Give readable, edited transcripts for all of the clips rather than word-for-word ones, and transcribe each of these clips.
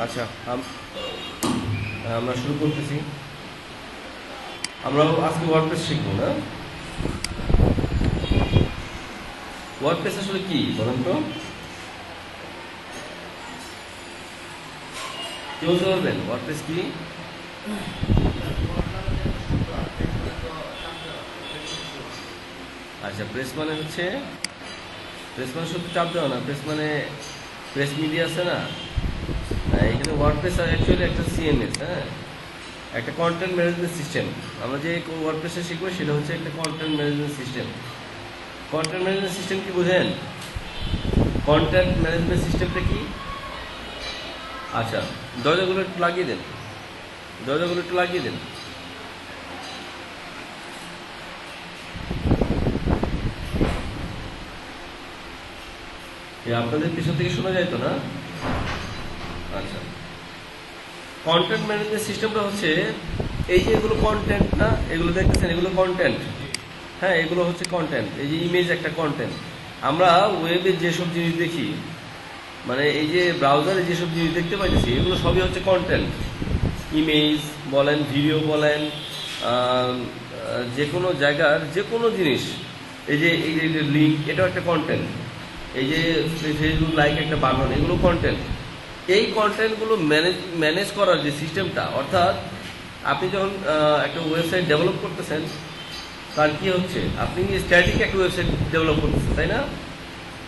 আচ্ছা, আমরা শুরু করতেছি। আমরা আজকে ওয়ার্ডপ্রেস শিখবো না? ওয়ার্ডপ্রেস আসলে কি বলেন তো? কেউ বলতে পারবেন ওয়ার্ডপ্রেস কি? আচ্ছা, প্রেস মানে হচ্ছে, প্রেস মানে শুধু চাপ দেওয়া না, প্রেস মানে প্রেস মিডিয়া আছে না, এখানে ওয়ার্ডপ্রেস অ্যাকচুয়ালি একটা সিএমএস, হ্যাঁ, একটা কন্টেন্ট ম্যানেজমেন্ট সিস্টেম। আমরা যে ওয়ার্ডপ্রেসে শিখবো সেটা হচ্ছে একটা content management system. Content management system কি বোঝেন? কন্টেন্ট ম্যানেজমেন্ট সিস্টেমটা কি? আচ্ছা, দরজাগুলো একটু লাগিয়ে দেন, দরজাগুলো একটু লাগিয়ে দেন। আপনাদের পিছন থেকে শোনা যায় তো না? আচ্ছা, কন্টেন্ট ম্যানেজমেন্ট সিস্টেমটা হচ্ছে এই যে এগুলো কন্টেন্ট না, এগুলো দেখতেছেন, এগুলো কন্টেন্ট, হ্যাঁ, এগুলো হচ্ছে কন্টেন্ট। এই যে ইমেজ একটা কন্টেন্ট। আমরা ওয়েবে যেসব জিনিস দেখি, মানে এই যে ব্রাউজারে যেসব জিনিস দেখতে পাইতেছি, এগুলো সবই হচ্ছে কন্টেন্ট। ইমেজ বলেন, ভিডিও বলেন, যে কোনো জায়গার যে কোনো জিনিস, এই যে লিঙ্ক, এটাও একটা কন্টেন্ট। এই যে ফেসবুক লাইক একটা বানানো, এগুলো কন্টেন্ট। এই কন্টেন্টগুলো ম্যানেজ করার যে সিস্টেমটা, অর্থাৎ আপনি যখন একটা ওয়েবসাইট ডেভেলপ করতেছেন, তার কি হচ্ছে, আপনি স্ট্যাটিক একটা ওয়েবসাইট ডেভেলপ করতেছেন, তাই না?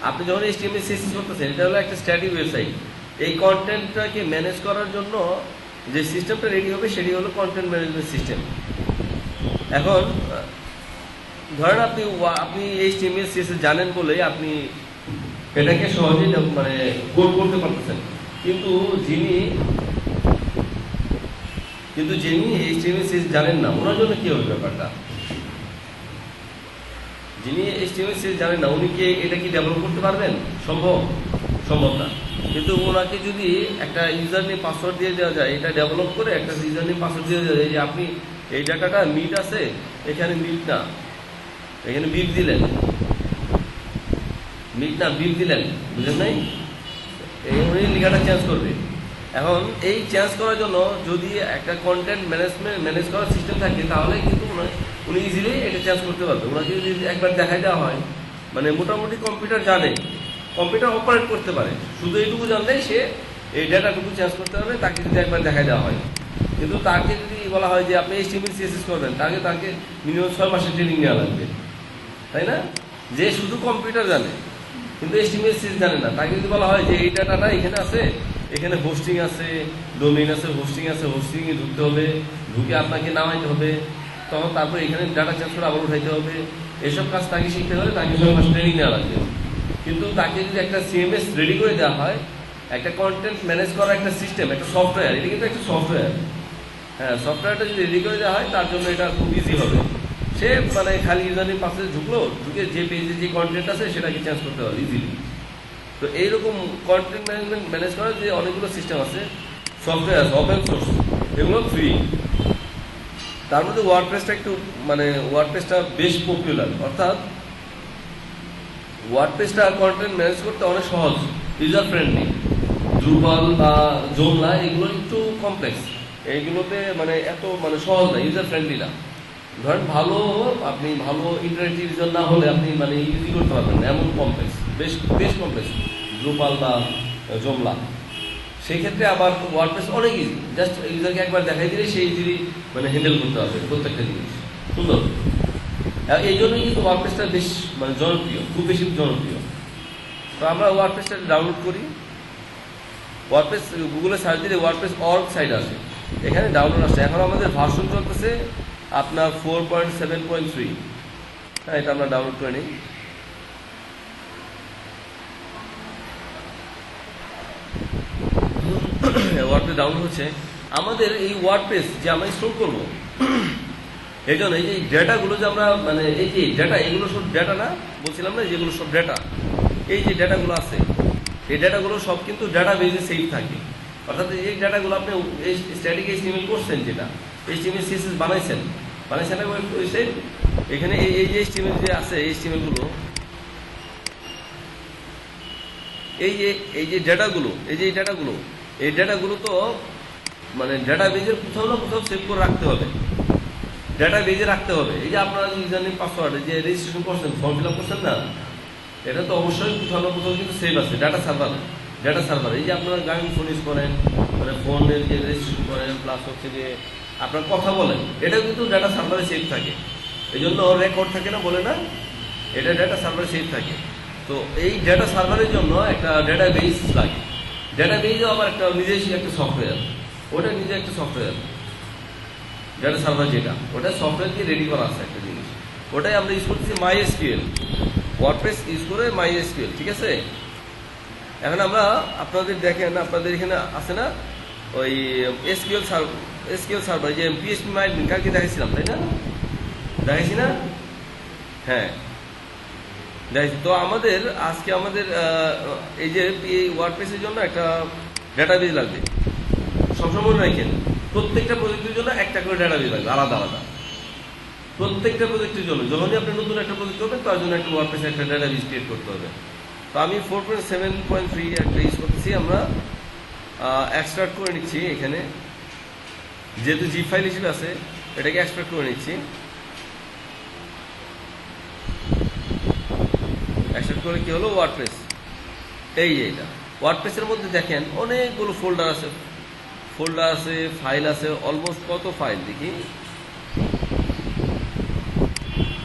আপনি যখন HTML CSS করতেছেন, এটা হলো একটা স্ট্যাটিক ওয়েবসাইট। এই কন্টেন্টটাকে ম্যানেজ করার জন্য যে সিস্টেমটা রেডি হবে সেটি হলো কন্টেন্ট ম্যানেজমেন্ট সিস্টেম। এখন ধরেন আপনি HTML CSS জানেন বলে আপনি এটাকে সহজেই মানে কোড করতে পারতেছেন, কিন্তু যিনি HTML CSS জানেন না, ওনার জন্য কি হবে ব্যাপারটা? যিনি HTML CSS জানেন না, উনি কি এটা কি ডেভেলপ করতে পারবেন? সম্ভব না। কিন্তু ওনাকে যদি একটা ইউজার নেম পাসওয়ার্ড দিয়ে দেওয়া যায়, এটা ডেভেলপ করে একটা ইউজার নেম পাসওয়ার্ড দিয়ে দেওয়া যায় যে আপনি এই ডাটাটা মিট আছে, এখানে মিট না, এখানে বিপ দিলেন, মিট না বিপ দিলেন, বুঝলেন নাই? উনি লেখাটা চেঞ্জ করবে। এখন এই চেঞ্জ করার জন্য যদি একটা কন্টেন্ট ম্যানেজ করার সিস্টেম থাকে, তাহলে কিন্তু উনি ইজিলি এটা চেঞ্জ করতে পারবে। ওনাকে যদি একবার দেখাই দেওয়া হয়, মানে মোটামুটি কম্পিউটার জানে, কম্পিউটার অপারেট করতে পারে, শুধু এইটুকু জানলেই সে এই ডাটাটুকু চেঞ্জ করতে পারবে, তাকে যদি একবার দেখাই দেওয়া হয়। কিন্তু তাকে যদি বলা হয় যে আপনি HTML CSS করবেন, তাকে মিনিমাম 6 মাসের ট্রেনিং নেওয়া লাগবে, তাই না? যে শুধু কম্পিউটার জানে কিন্তু HTML CSS জানে না, তাকে যদি বলা হয় যে এই ডাটাটা এখানে আছে, এখানে হোস্টিং আছে, ডোমেইন আছে, হোস্টিংয়ে ঢুকতে হবে, ঢুকে আপনাকে নামাইতে হবে, তখন তারপর এখানে ডাটা চেঞ্জ করে আবার উঠাইতে হবে, এসব কাজ তাকে শিখতে হলে তাকে 6 মাস ট্রেনিং নেওয়া লাগবে। কিন্তু তাকে যদি একটা CMS রেডি করে দেওয়া হয়, একটা কন্টেন্ট ম্যানেজ করার একটা সিস্টেম, একটা সফটওয়্যার, এটা কিন্তু একটা সফটওয়্যার, হ্যাঁ, সফটওয়্যারটা যদি রেডি করে দেওয়া হয়, তার জন্য এটা খুব ইজি হবে। সে মানে খালি ইউজারের পাশে ঢুকে যে পেজে যে কন্টেন্ট আছে সেটাকে চেঞ্জ করতে পারবে ইজিলি। তো এইরকম কন্টেন্ট ম্যানেজমেন্ট ম্যানেজ করার যে অনেকগুলো সিস্টেম আছে, সফটওয়্যার আছে, ওপেন সোর্স, এগুলো ফ্রি। তার মধ্যে ওয়ার্ডপ্রেসটা একটু মানে ওয়ার্ডপ্রেসটা বেশ পপুলার, অর্থাৎ ওয়ার্ডপ্রেসটা কন্টেন্ট ম্যানেজ করতে অনেক সহজ, ইউজার ফ্রেন্ডলি। ড্রুপাল বা জোমলা এগুলো একটু কমপ্লেক্স, এইগুলোতে মানে এত মানে সহজ না, ইউজার ফ্রেন্ডলি না। ধরেন আপনি ভালো ইন্টারেক্টিভ ইউজার না হলে আপনি মানে ইউজ করতে পারবেন না, এমন কমপ্লেক্স, বেশ কমপ্লেক্স ড্রুপাল বা জোমলা। সেই ক্ষেত্রে আবার ওয়ার্ডপ্রেস অনেক ইজি, জাস্ট ইউজারকে একবার দেখাই দিলে সেই ইজিলি মানে হ্যান্ডেল করতে পারবে প্রত্যেকটা জিনিস, সুন্দর। এই জন্যই কিন্তু ওয়ার্ডপ্রেসটা বেশ মানে জনপ্রিয়, খুব বেশি জনপ্রিয়। তো আমরা ওয়ার্ডপ্রেসটা ডাউনলোড করি। ওয়ার্ডপ্রেস গুগলে সার্চ দিলে ওয়ার্ডপ্রেস org সাইট আসে, এখানে ডাউনলোড আসছে। এখন আমাদের ভার্সন চলতেছে আপনার 4.7.3, হ্যাঁ, এটা আমরা ডাউনলোড করে নিই। ওয়ার্ডপ্রেস ডাউনলোড হচ্ছে। আমাদের এই ওয়ার্ডপ্রেস যে আমরা ইনস্টল করবো, এই জন্য এই যে ডেটাগুলো যে আমরা মানে এই যে ডেটা, এগুলো সব ডেটা না, বলছিলাম না যেগুলো সব ডেটা, এই যে ডেটাগুলো আছে, এই ডেটাগুলো সব কিন্তু ডাটা বেজে সেভ থাকে। অর্থাৎ এই ডাটাগুলো আপনি স্ট্যাটিক HTML করছেন, যেটা HTML CSS বানাইছেন ওয়েবসাইট, এখানে এই যে HTML যে আছে, HTML গুলো, এই যে ডেটাগুলো, এই যে ডেটাগুলো এই ডেটাগুলো তো মানে ডেটাবেজের কোথাও না কোথাও সেভ করে রাখতে হবে, ডেটাবেজে রাখতে হবে। এই যে আপনারা ইউজার নেম পাসওয়ার্ড যে রেজিস্ট্রেশন করছেন, ফর্ম ফিল আপ করছেন না, এটা তো অবশ্যই কোথাও না কোথাও কিন্তু সেভ আছে ডাটা সার্ভার। এই যে আপনারা গাড়ি ফোন ইউজ করেন, মানে ফোনের যে রেজিস্ট্রেশন করেন, প্লাস হচ্ছে যে আপনার কথা বলেন, এটাও কিন্তু ডাটা সার্ভারে সেভ থাকে। এই জন্য রেকর্ড থাকে না বলে না, এটা ডাটা সার্ভারে সেভ থাকে। তো এই ডাটা সার্ভারের জন্য একটা ডেটাবেস লাগে। ডেটাবেসও আবার একটা নিজস্ব একটা সফটওয়্যার, ওটা নিজে একটা সফটওয়্যার। ডাটা সার্ভার যেটা, ওটা সফটওয়্যার দিয়ে রেডি করা আছে একটা জিনিস, ওটাই আমরা ইউজ করতেছি MySQL, ওয়ার্ডপ্রেস ইউজ করে MySQL, ঠিক আছে। এখন আমরা আপনাদের দেখেন, আপনাদের এখানে আছে না ওই এসকিউএল সার্ভার, যে পিএইচপি মাইডমিন কালকে দেখাইছিলাম, তাই না? দেখাইছি না? হ্যাঁ দেখাইছি। তো আমাদের আজকে আমাদের এই যে এই ওয়ার্ডপ্রেসের জন্য একটা ডেটাবেজ লাগবে, সবসময় মনে রাখেন প্রত্যেকটা প্রজেক্টের জন্য একটা করে ডেটাবেজ লাগবে, আলাদা আলাদা। প্রত্যেকটা প্রজেক্টের জন্য যখনই আপনি নতুন একটা প্রজেক্ট করবেন, তার জন্য একটা ওয়ার্ডপ্রেসে একটা ডেটাবেজ ক্রিয়েট করতে হবে। তো আমি 4.7.3 একটা ইউজ করতেছি, আমরা এক্সট্রাক্ট করে নিচ্ছি এখানে, যেহেতু জি ফাইল হিসেবে আছে এটাকে এক্সট্রাক্ট করে নিচ্ছি। এক্সট্রাক্ট করে কি হলো, ওয়ার্ডপ্রেস। এইটা ওয়ার্ডপ্রেসের মধ্যে দেখেন অনেকগুলো ফোল্ডার আছে, ফাইল আছে, অলমোস্ট কত ফাইল দেখি,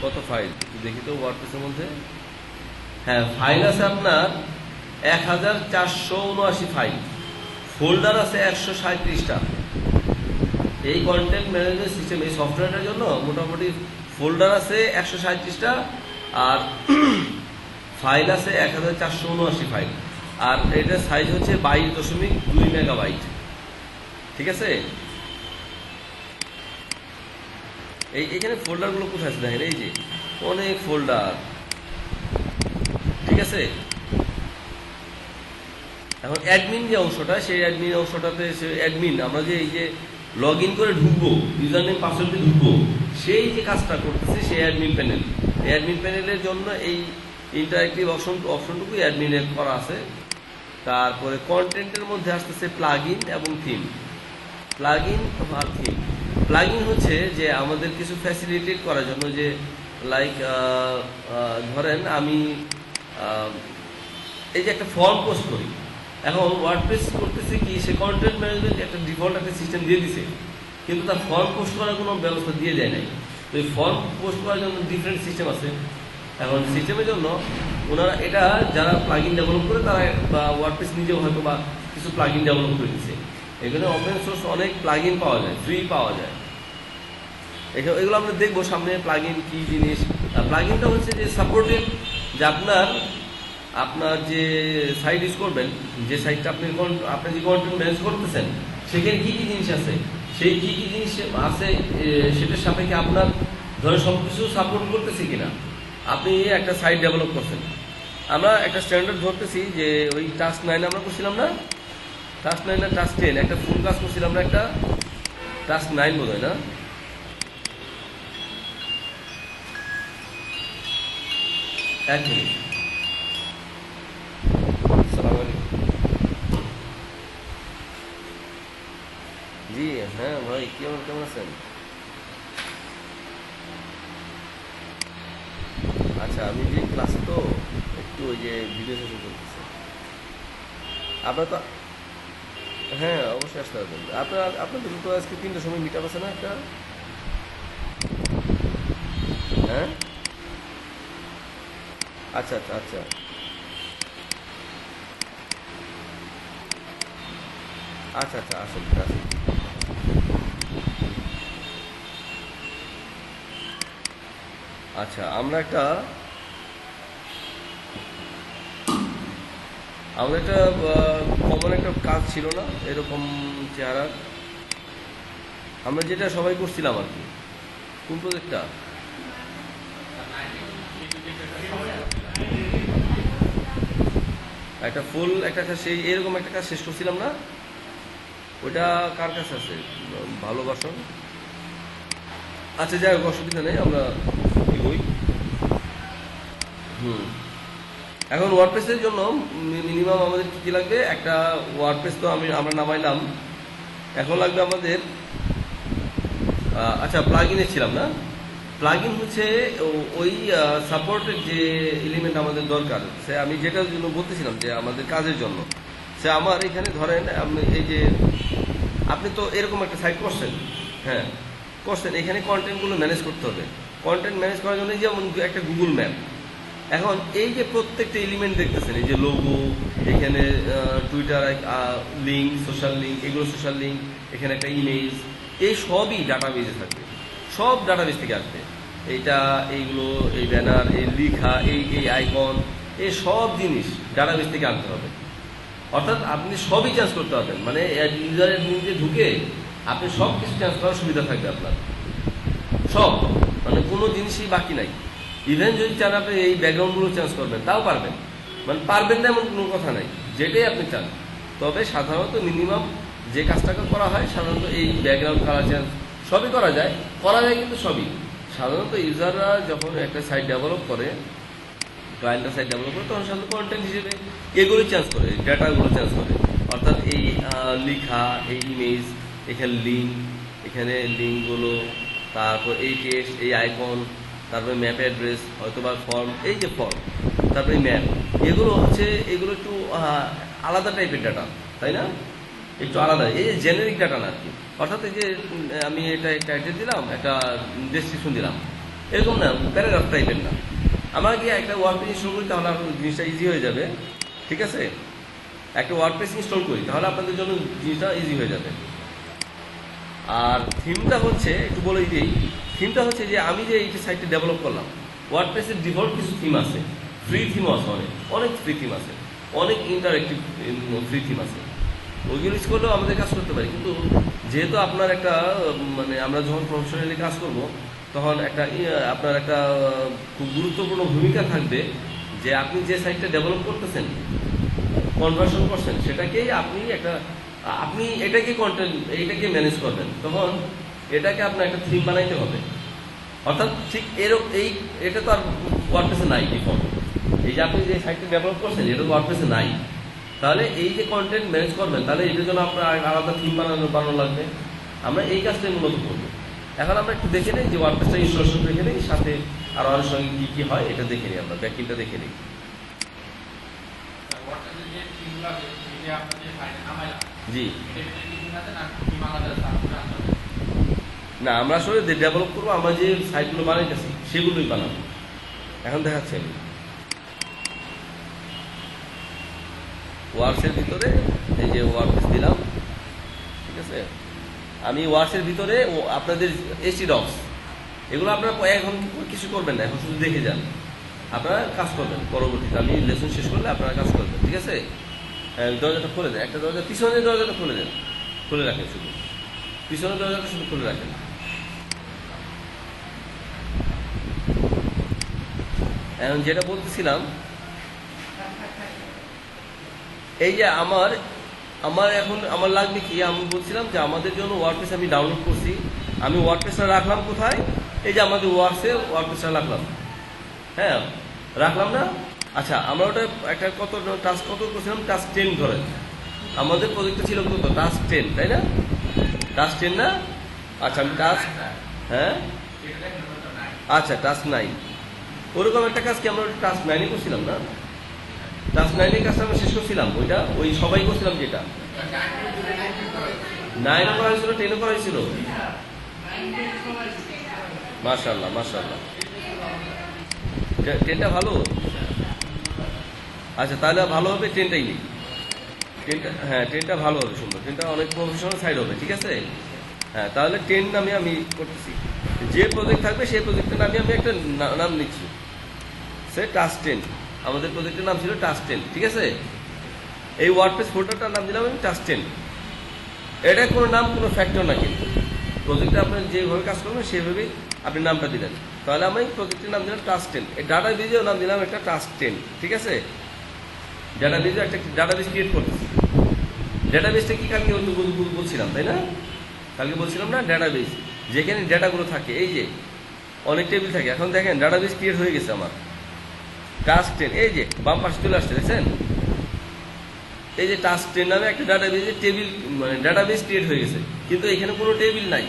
কত ফাইল দেখি তো ওয়ার্ডপ্রেসের মধ্যে। হ্যাঁ, ফাইল আছে আপনার 1479 ফাইল, ফোল্ডার আছে 137টা। এই কন্টেন্ট ম্যানেজমেন্ট সিস্টেম, এই সফটওয়্যারটার জন্য মোটামুটি ফোল্ডার আছে 137টা, আর ফাইল আছে 1479 ফাইল, আর এটার সাইজ হচ্ছে 22.2 মেগাবাইট, ঠিক আছে। এইখানে ফোল্ডারগুলো কোথায় আছে দেখেন, এই যে অনেক ফোল্ডার, ঠিক আছে। এখন অ্যাডমিন যে অংশটা, সেই অ্যাডমিন অংশটাতে অ্যাডমিন আমরা যে এই যে লগ ইন করে ঢুকবো, ইউজার নেম পাসওয়ার্ড দিয়ে ঢুকবো, সেই যে কাজটা করতেছে সেই অ্যাডমিন প্যানেল। এই অ্যাডমিন প্যানেলের জন্য এই ইন্টারেক্টিভ অপশনটুকু অ্যাডমিনের করা আছে। তারপরে কন্টেন্টের মধ্যে আসতেছে প্লাগইন এবং থিম। প্লাগইন আর থিম, প্লাগইন হচ্ছে যে আমাদের কিছু ফ্যাসিলিটেট করার জন্য, যে লাইক ধরেন আমি এই যে একটা ফর্ম পোস্ট করি, এখন ওয়ার্ডপ্রেস করতেছে কি, সে কন্টেন্ট ম্যানেজমেন্ট একটা ডিফল্ট একটা সিস্টেম দিয়ে দিছে, কিন্তু তার ফর্ম পোস্ট করার কোনো ব্যবস্থা দিয়ে দেয় নাই। তো এই ফর্ম পোস্ট করার জন্য ডিফারেন্ট সিস্টেম আছে। এখন সিস্টেমের জন্য ওনারা এটা যারা প্লাগইন ডেভেলপ করে, তারা বা ওয়ার্ডপ্রেস নিজেও হয়তো বা কিছু প্লাগইন ডেভেলপ করে দিচ্ছে। এখানে ওপেন সোর্স অনেক প্লাগইন পাওয়া যায়, ফ্রি পাওয়া যায়। এগুলো আমরা দেখবো সামনে, প্লাগইন কি জিনিস। প্লাগইনটা হচ্ছে যে সাপোর্টেড, যে আপনার যে সাইট ইউজ করবেন, যে সাইটটা আপনি যে কন্টেন্ট ম্যানেজ করতেছেন, সেখানে কী কী জিনিস আছে, সেই কী কী জিনিস আছে সেটার সাপেক্ষে আপনার ধরে সব কিছু সাপোর্ট করতেছে কিনা। আপনি একটা সাইট ডেভেলপ করছেন, আমরা একটা স্ট্যান্ডার্ড ধরতেছি যে ওই টাস্ক 9 আমরা করছিলাম না, টাস্ক 9 না টাস্ক 10, একটা ফুল কাজ করছিলাম না, একটা টাস্ক 9 বোধ হয় না। এক মিনিট, আসসালামু আলাইকুম। জি হ্যাঁ ভাই, কেমন আছেন? আচ্ছা, আমি যে ক্লাসে তো একটু ওই যে ভিডিও সেশন করতেছি, আপনার তো হ্যাঁ অবশ্যই আসতে পারবেন। আপনাদের তো আজকে 3টার সময় মিট আপ আছে না একটা? হ্যাঁ আচ্ছা আচ্ছা আচ্ছা আচ্ছা আচ্ছা, আসুন আসুন। আচ্ছা, আমাদের একটা কমন একটা কাজ ছিল না এরকম চেহারা, আমরা যেটা সবাই করছিলাম আর কি। কোন প্রজেক্টটা? একটা ফুল একটা কাজ, সেই এরকম একটা কাজ শেষ করছিলাম না, ওটা কার কাছে আছে? ভালোবাসন। আচ্ছা যাই হোক, অসুবিধা নেই, আমরা কি বই। হুম, এখন ওয়ার্ডপ্রেসের জন্য মিনিমাম আমাদের কী কী লাগবে? একটা ওয়ার্ডপ্রেস তো আমরা নামাইলাম, এখন লাগবে আমাদের আচ্ছা প্লাগ ইনে ছিলাম না, প্লাগ ইন হচ্ছে ওই সাপোর্টের যে এলিমেন্ট আমাদের দরকার, সে আমি যেটার জন্য বলতেছিলাম যে আমাদের কাজের জন্য, সে আমার এখানে ধরেন আপনি এই যে আপনি তো এরকম একটা সাইট করছেন, হ্যাঁ করছেন, এখানে কন্টেন্টগুলো ম্যানেজ করতে হবে। কন্টেন্ট ম্যানেজ করার জন্য যেমন একটা গুগল ম্যাপ, এখন এই যে প্রত্যেকটা এলিমেন্ট দেখতেছেন, এই যে লোগো, এখানে টুইটার লিঙ্ক, সোশ্যাল লিঙ্ক, এগুলো সোশ্যাল লিঙ্ক, এখানে একটা ইমেজ, এই সবই ডাটাবেজে থাকবে, সব ডাটাবেজ থেকে আসবে। এইগুলো, এই ব্যানার, এই লেখা, এই আইকন, এই সব জিনিস ডাটাবেজ থেকে আনতে হবে। অর্থাৎ আপনি সবই চেঞ্জ করতে পারবেন, মানে ইউজারের নিজে ঢুকে আপনি সব কিছু চেঞ্জ করার সুবিধা থাকবে আপনার, সব, মানে কোনো জিনিসই বাকি নাই। ইভেন যদি চান আপনি এই ব্যাকগ্রাউন্ডগুলো চেঞ্জ করবেন তাও পারবেন, মানে পারবেন না এমন কোনো কথা নাই, যেটাই আপনি চান। তবে সাধারণত মিনিমাম যে কাজটাকে করা হয় সাধারণত এই ব্যাকগ্রাউন্ড কালার চেঞ্জ সবই করা যায় কিন্তু সবই সাধারণত ইউজাররা যখন একটা সাইট ডেভেলপ করে, ক্লায়েন্টের সাইট ডেভেলপ করে, তখন সাধারণত কন্টেন্ট হিসেবে এগুলো চেঞ্জ করে, ডেটাগুলো চেঞ্জ করে। অর্থাৎ এই লেখা, এই ইমেজ, এখানে লিঙ্কগুলো, তারপর এই টেক্সট, এই আইকন, তারপরে ম্যাপ অ্যাড্রেস, হয়তোবা ফর্ম, এই যে ফর্ম, তারপরে ম্যাপ, এগুলো একটু আলাদা টাইপের ডাটা, তাই না? একটু আলাদা, এই যে জেনারিক ডাটা না আর কি। অর্থাৎ এই যে আমি এটা একটা অ্যাড্রেস দিলাম, একটা ডেসক্রিপশন দিলাম, এরকম না, প্যারাগ্রাফ টাইপের না। আমাকে একটা ওয়ার্ডপ্রেস ইনস্টল করি, তাহলে আপনার জিনিসটা ইজি হয়ে যাবে, ঠিক আছে? একটা ওয়ার্ডপ্রেস ইনস্টল করি, তাহলে আপনাদের জন্য জিনিসটা ইজি হয়ে যাবে। আর থিমটা হচ্ছে, একটু বলে দিই, থিমটা হচ্ছে যে আমি যে এই সাইটটা ডেভেলপ করলাম, ওয়ার্ডপ্রেসের ডিফল্ট কিছু থিম আছে, ফ্রি থিমও আছে, অনেক ফ্রি থিম আছে, অনেক ইন্টারেক্টিভ ফ্রি থিম আছে, ওইগুলো ইউজ করলেও আমাদের কাজ করতে পারি। কিন্তু যেহেতু আপনার একটা মানে আমরা যখন প্রফেশনালি কাজ করব, তখন আপনার একটা খুব গুরুত্বপূর্ণ ভূমিকা থাকবে যে আপনি যে সাইটটা ডেভেলপ করতেছেন, কনভার্সন করছেন, সেটাকেই আপনি এটাকে এইটাকে ম্যানেজ করবেন, তখন এটাকে আপনার একটা থিম বানাইতে হবে। অর্থাৎ ঠিক এটা তো আর ওয়ার্ডপ্রেসে নাই ডিফল্ট, এই যে আপনি যে সাইটটা ডেভেলপ করছেন এটা তো ওয়ার্ডপ্রেসে নাই, তাহলে এই যে কন্টেন্ট ম্যানেজ করবেন, তাহলে এটার জন্য আপনার আলাদা থিম বানানো লাগবে। আমরা এই কাজটাই মূলত করবো। এখন আমরা একটু দেখে নিই যে ওয়ার্ডপ্রেসটা ইনস্টলেশন দেখে নিই, সাথে আরো অনেক সঙ্গে কি কি হয় এটা দেখে নিই, আমরা ব্যাকইনটা দেখে নিই। জি না, আমরা আসলে ডেভেলপ করবো, আমরা যে সাইটগুলো বানাইতেছি সেগুলোই বানাবো। এখন দেখাচ্ছি আমি ওয়ার্কসের ভিতরে এই যে ওয়ার্কস দিলাম, ঠিক আছে? আমি ওয়ার্কসের ভিতরে আপনাদের HTDocs, এগুলো আপনারা এখন কিছু করবেন না, এখন শুধু দেখে যান, আপনারা কাজ করবেন পরবর্তীতে। আমি লেসন শেষ করলে আপনারা কাজ করবেন, ঠিক আছে? দরজাটা খুলে দেন, একটা দরজা, পিছনের দরজাটা খুলে রাখেন, শুধু পিছনের দরজাটা শুধু খুলে রাখেন। এখন যেটা বলতেছিলাম, এই যে আমার লাগবে কি, আমি বলছিলাম যে আমাদের জন্য ওয়ার্ডপ্রেস আমি ডাউনলোড করছি, আমি ওয়ার্ডপ্রেসটা রাখলাম কোথায়? এই যে আমাদের ওয়ার্ডপ্রেসটা রাখলাম, হ্যাঁ রাখলাম না? আচ্ছা, আমরা ওটা একটা টাস্ক করছিলাম, টাস্ক 10 ধরেন, আমাদের প্রজেক্টটা ছিল কত? টাস্ক 10, তাই না? টাস্ক 10 না? আচ্ছা, আমি টাস্ক, হ্যাঁ আচ্ছা টাস্ক 9, ওরকম একটা কাজ কি আমরা টাস্ক 9 করছিলাম না? টাস্ক 9 কাজটা আমরা শেষ করছিলাম, ওই সবাই করছিলাম, যেটা 9 করা হয়েছিল, 10 করা হয়েছিল। মাশাআল্লাহ, 10টা ভালো। আচ্ছা, তাহলে ভালো হবে 10টাই নেই, 10টা ভালো হবে, সুন্দর, 10টা অনেক প্রফেশনাল সাইড হবে, ঠিক আছে? হ্যাঁ, তাহলে 10 নামে আমি করতেছি, যে প্রজেক্ট থাকবে সেই প্রজেক্টের নামে আমি একটা নাম নিচ্ছি, সে টাস্ক 10, আমাদের প্রজেক্টের নাম ছিল টাস্ক 10, ঠিক আছে? এই ওয়ার্ডপ্রেস ফোল্ডারটার নাম দিলাম আমি টাস্ক 10। এটা কোনো নাম, কোনো ফ্যাক্টর না, কিন্তু প্রজেক্টে আপনি যেভাবে কাজ করবেন সেভাবেই আপনি নামটা দিলেন। তাহলে আমি প্রজেক্টের নাম দিলাম টাস্ক 10, এই ডাটাবেজেও নাম দিলাম একটা টাস্ক 10, ঠিক আছে? ডাটাবেজে একটা ডাটাবেজ ক্রিয়েট করতেছি। ডাটাবেজটা কি কালকে বলছিলাম, তাই না? কালকে বলছিলাম না, ডাটাবেজ যেখানে ডেটাগুলো থাকে, এই যে অনেক টেবিল থাকে। এখন দেখেন ডাটাবেজ ক্রিয়েট হয়ে গেছে আমার, টাস্ক 10, এই যে বাম পাশে চলে আসছে, দেখছেন? এই যে টাস্ক 10 নামে একটা ডাটাবেজে টেবিল, মানে ডাটাবেজ ক্রিয়েট হয়ে গেছে, কিন্তু এখানে কোনো টেবিল নাই।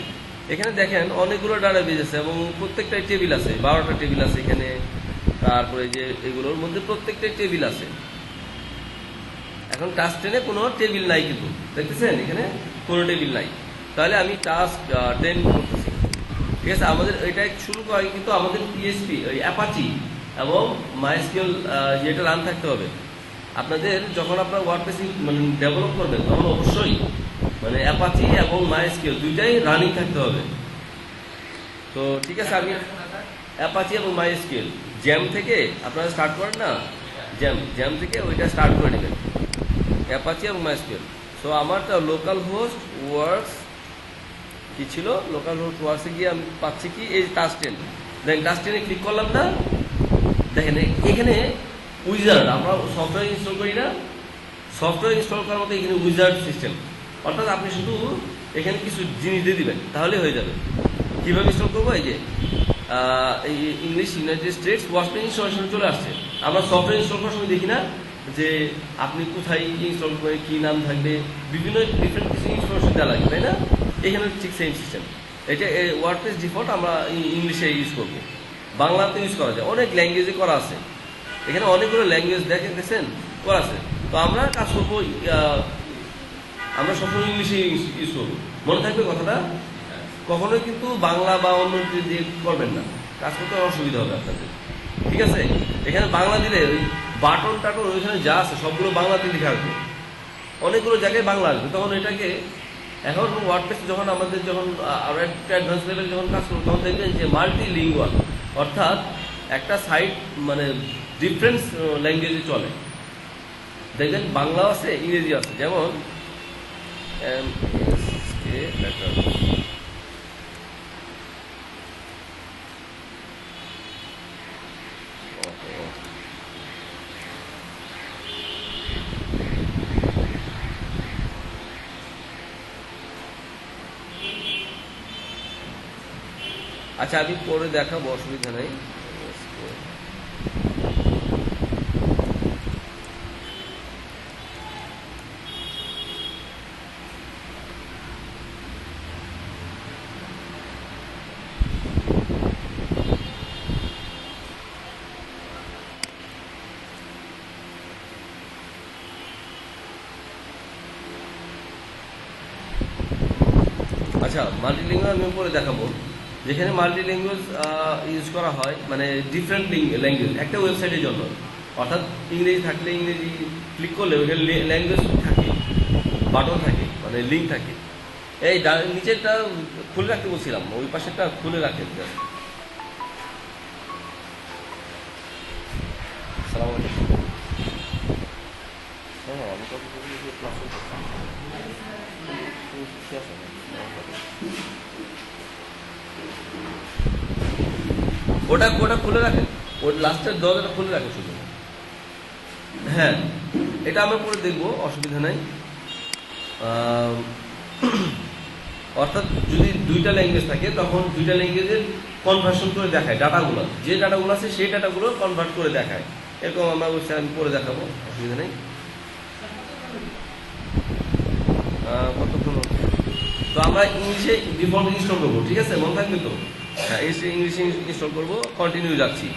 এখানে দেখেন অনেকগুলো ডাটাবেজ আছে এবং প্রত্যেকটাই টেবিল আছে, 12টা টেবিল আছে এখানে। তারপরে যে এগুলোর মধ্যে প্রত্যেকটাই টেবিল আছে। এখন টাস্ক 10-এ কোনো টেবিল নাই, কিন্তু দেখতেছেন এখানে কোনো টেবিল নাই। তাহলে আমি টাস্ক 10 করতেছি, ঠিক আছে? আমাদের এটা শুরু করা কিন্তু আমাদের পিএইচপি, ওই অ্যাপাচি এবং মাইস্কিউএল যেটা রান থাকতে হবে। আপনাদের যখন আপনার ওয়ার্ডপ্রেস মানে ডেভেলপ করবেন তখন অবশ্যই মানে অ্যাপাচি এবং মাইস্কিউএল দুইটাই রানিং থাকতে হবে। তো ঠিক আছে, আমি অ্যাপাচি এবং মাইস্কিউএল জ্যাম থেকে আপনারা স্টার্ট করেন না, জ্যাম থেকে ওইটা স্টার্ট করে নেবেন, অ্যাপাচি এবং মাইস্কিউএল। সো আমারটা লোকাল হোস্ট ওয়ার্কস কি ছিল, লোকাল হোস্ট ওয়ার্কসে গিয়ে আমি পাচ্ছি কি এই টাস্ক 10। দেখেন টাস্ক 10-এ ক্লিক করলাম না, দেখেন এখানে উইজার্ড, আমরা সফটওয়্যার ইনস্টল করি না, সফটওয়্যার ইনস্টল করার মতো এখানে উইজার্ড সিস্টেম। অর্থাৎ আপনি শুধু এখানে কিছু জিনিস দিয়ে দিবেন তাহলে হয়ে যাবে। কীভাবে ইনস্টল করবো, এই যে এই English United states workspace installation চলে আসছে। আমরা সফটওয়্যার ইনস্টল করার সময় দেখি না যে আপনি কোথায় কি ইনস্টল করবেন, কী নাম থাকবে, বিভিন্ন ডিফারেন্ট কিছু ইনস্টলেশন দেওয়া লাগে, তাই না? এখানে ঠিক সেম সিস্টেম। এটা ওয়ার্ডপ্রেস ডিফল্ট আমরা ইংলিশে ইউজ করবো, বাংলাতে ইউজ করা যায়, অনেক ল্যাঙ্গুয়েজে করা আছে। এখানে অনেকগুলো ল্যাঙ্গুয়েজ দেখেন করা আছে। তো আমরা কাজ করবো, আমরা সবসময় ইংলিশে ইউজ করবো, মনে থাকবে কথাটা। কখনোই কিন্তু বাংলা বা অন্য দিয়ে করবেন না, কাজ করতে অসুবিধা হবে আপনাদের, ঠিক আছে? এখানে বাংলা দিলে ওই বাটন টাটন ওইখানে যা আছে সবগুলো বাংলাতে লিখে আসবে, অনেকগুলো জায়গায় বাংলা আসবে। তখন এটাকে এখন ওয়ার্ডপ্রেস যখন আমাদের আরও একটা অ্যাডভান্স লেভেল যখন কাজ করবো তখন দেখবেন যে মাল্টিলিঙ্গুয়াল, অর্থাৎ একটা সাইট মানে ডিফারেন্ট ল্যাঙ্গুয়েজে চলে। দেখবেন বাংলাও আছে, ইংরেজি আছে। যেমন আচ্ছা আমি পরে দেখাবো, অসুবিধা নেই। আচ্ছা মাল্টিলিঙ্গুয়াল আমি পরে দেখাবো, যেখানে মাল্টিল্যাঙ্গুয়েজ ইউজ করা হয়, মানে ডিফারেন্ট ল্যাঙ্গুয়েজ একটা ওয়েবসাইটের জন্য। অর্থাৎ ইংরেজি থাকলে ইংরেজি ক্লিক করলে ওইখানে ল্যাঙ্গুয়েজ থাকে, বাটন থাকে, মানে লিঙ্ক থাকে। এই নিচেরটা খুলে রাখতে বলছিলাম, ওই পাশেরটা খুলে রাখেন। আসসালামু আলাইকুম। হ্যাঁ আমি কত ওটা খুলে রাখেন, ওর লাস্টের দরজাটা খুলে রাখেন শুধু। হ্যাঁ এটা আমরা পরে দেখবো, অসুবিধা নাই। অর্থাৎ যদি দুইটা ল্যাঙ্গুয়েজ থাকে তখন দুইটা ল্যাঙ্গুয়েজের কনভার্সন করে দেখায়, ডাটাগুলো যে ডাটাগুলো আছে সেই ডাটাগুলো কনভার্ট করে দেখায়। এরকম আমরা অবশ্যই আমি পরে দেখাবো, অসুবিধা নেই। কতক্ষণ? তো আমরা ইংলিশে ডিফল্ট ইনস্টল করবো, ঠিক আছে? মনে থাকবে তো? হ্যাঁ ইংলিশে ইনস্টল করবো। কন্টিনিউ যাচ্ছি।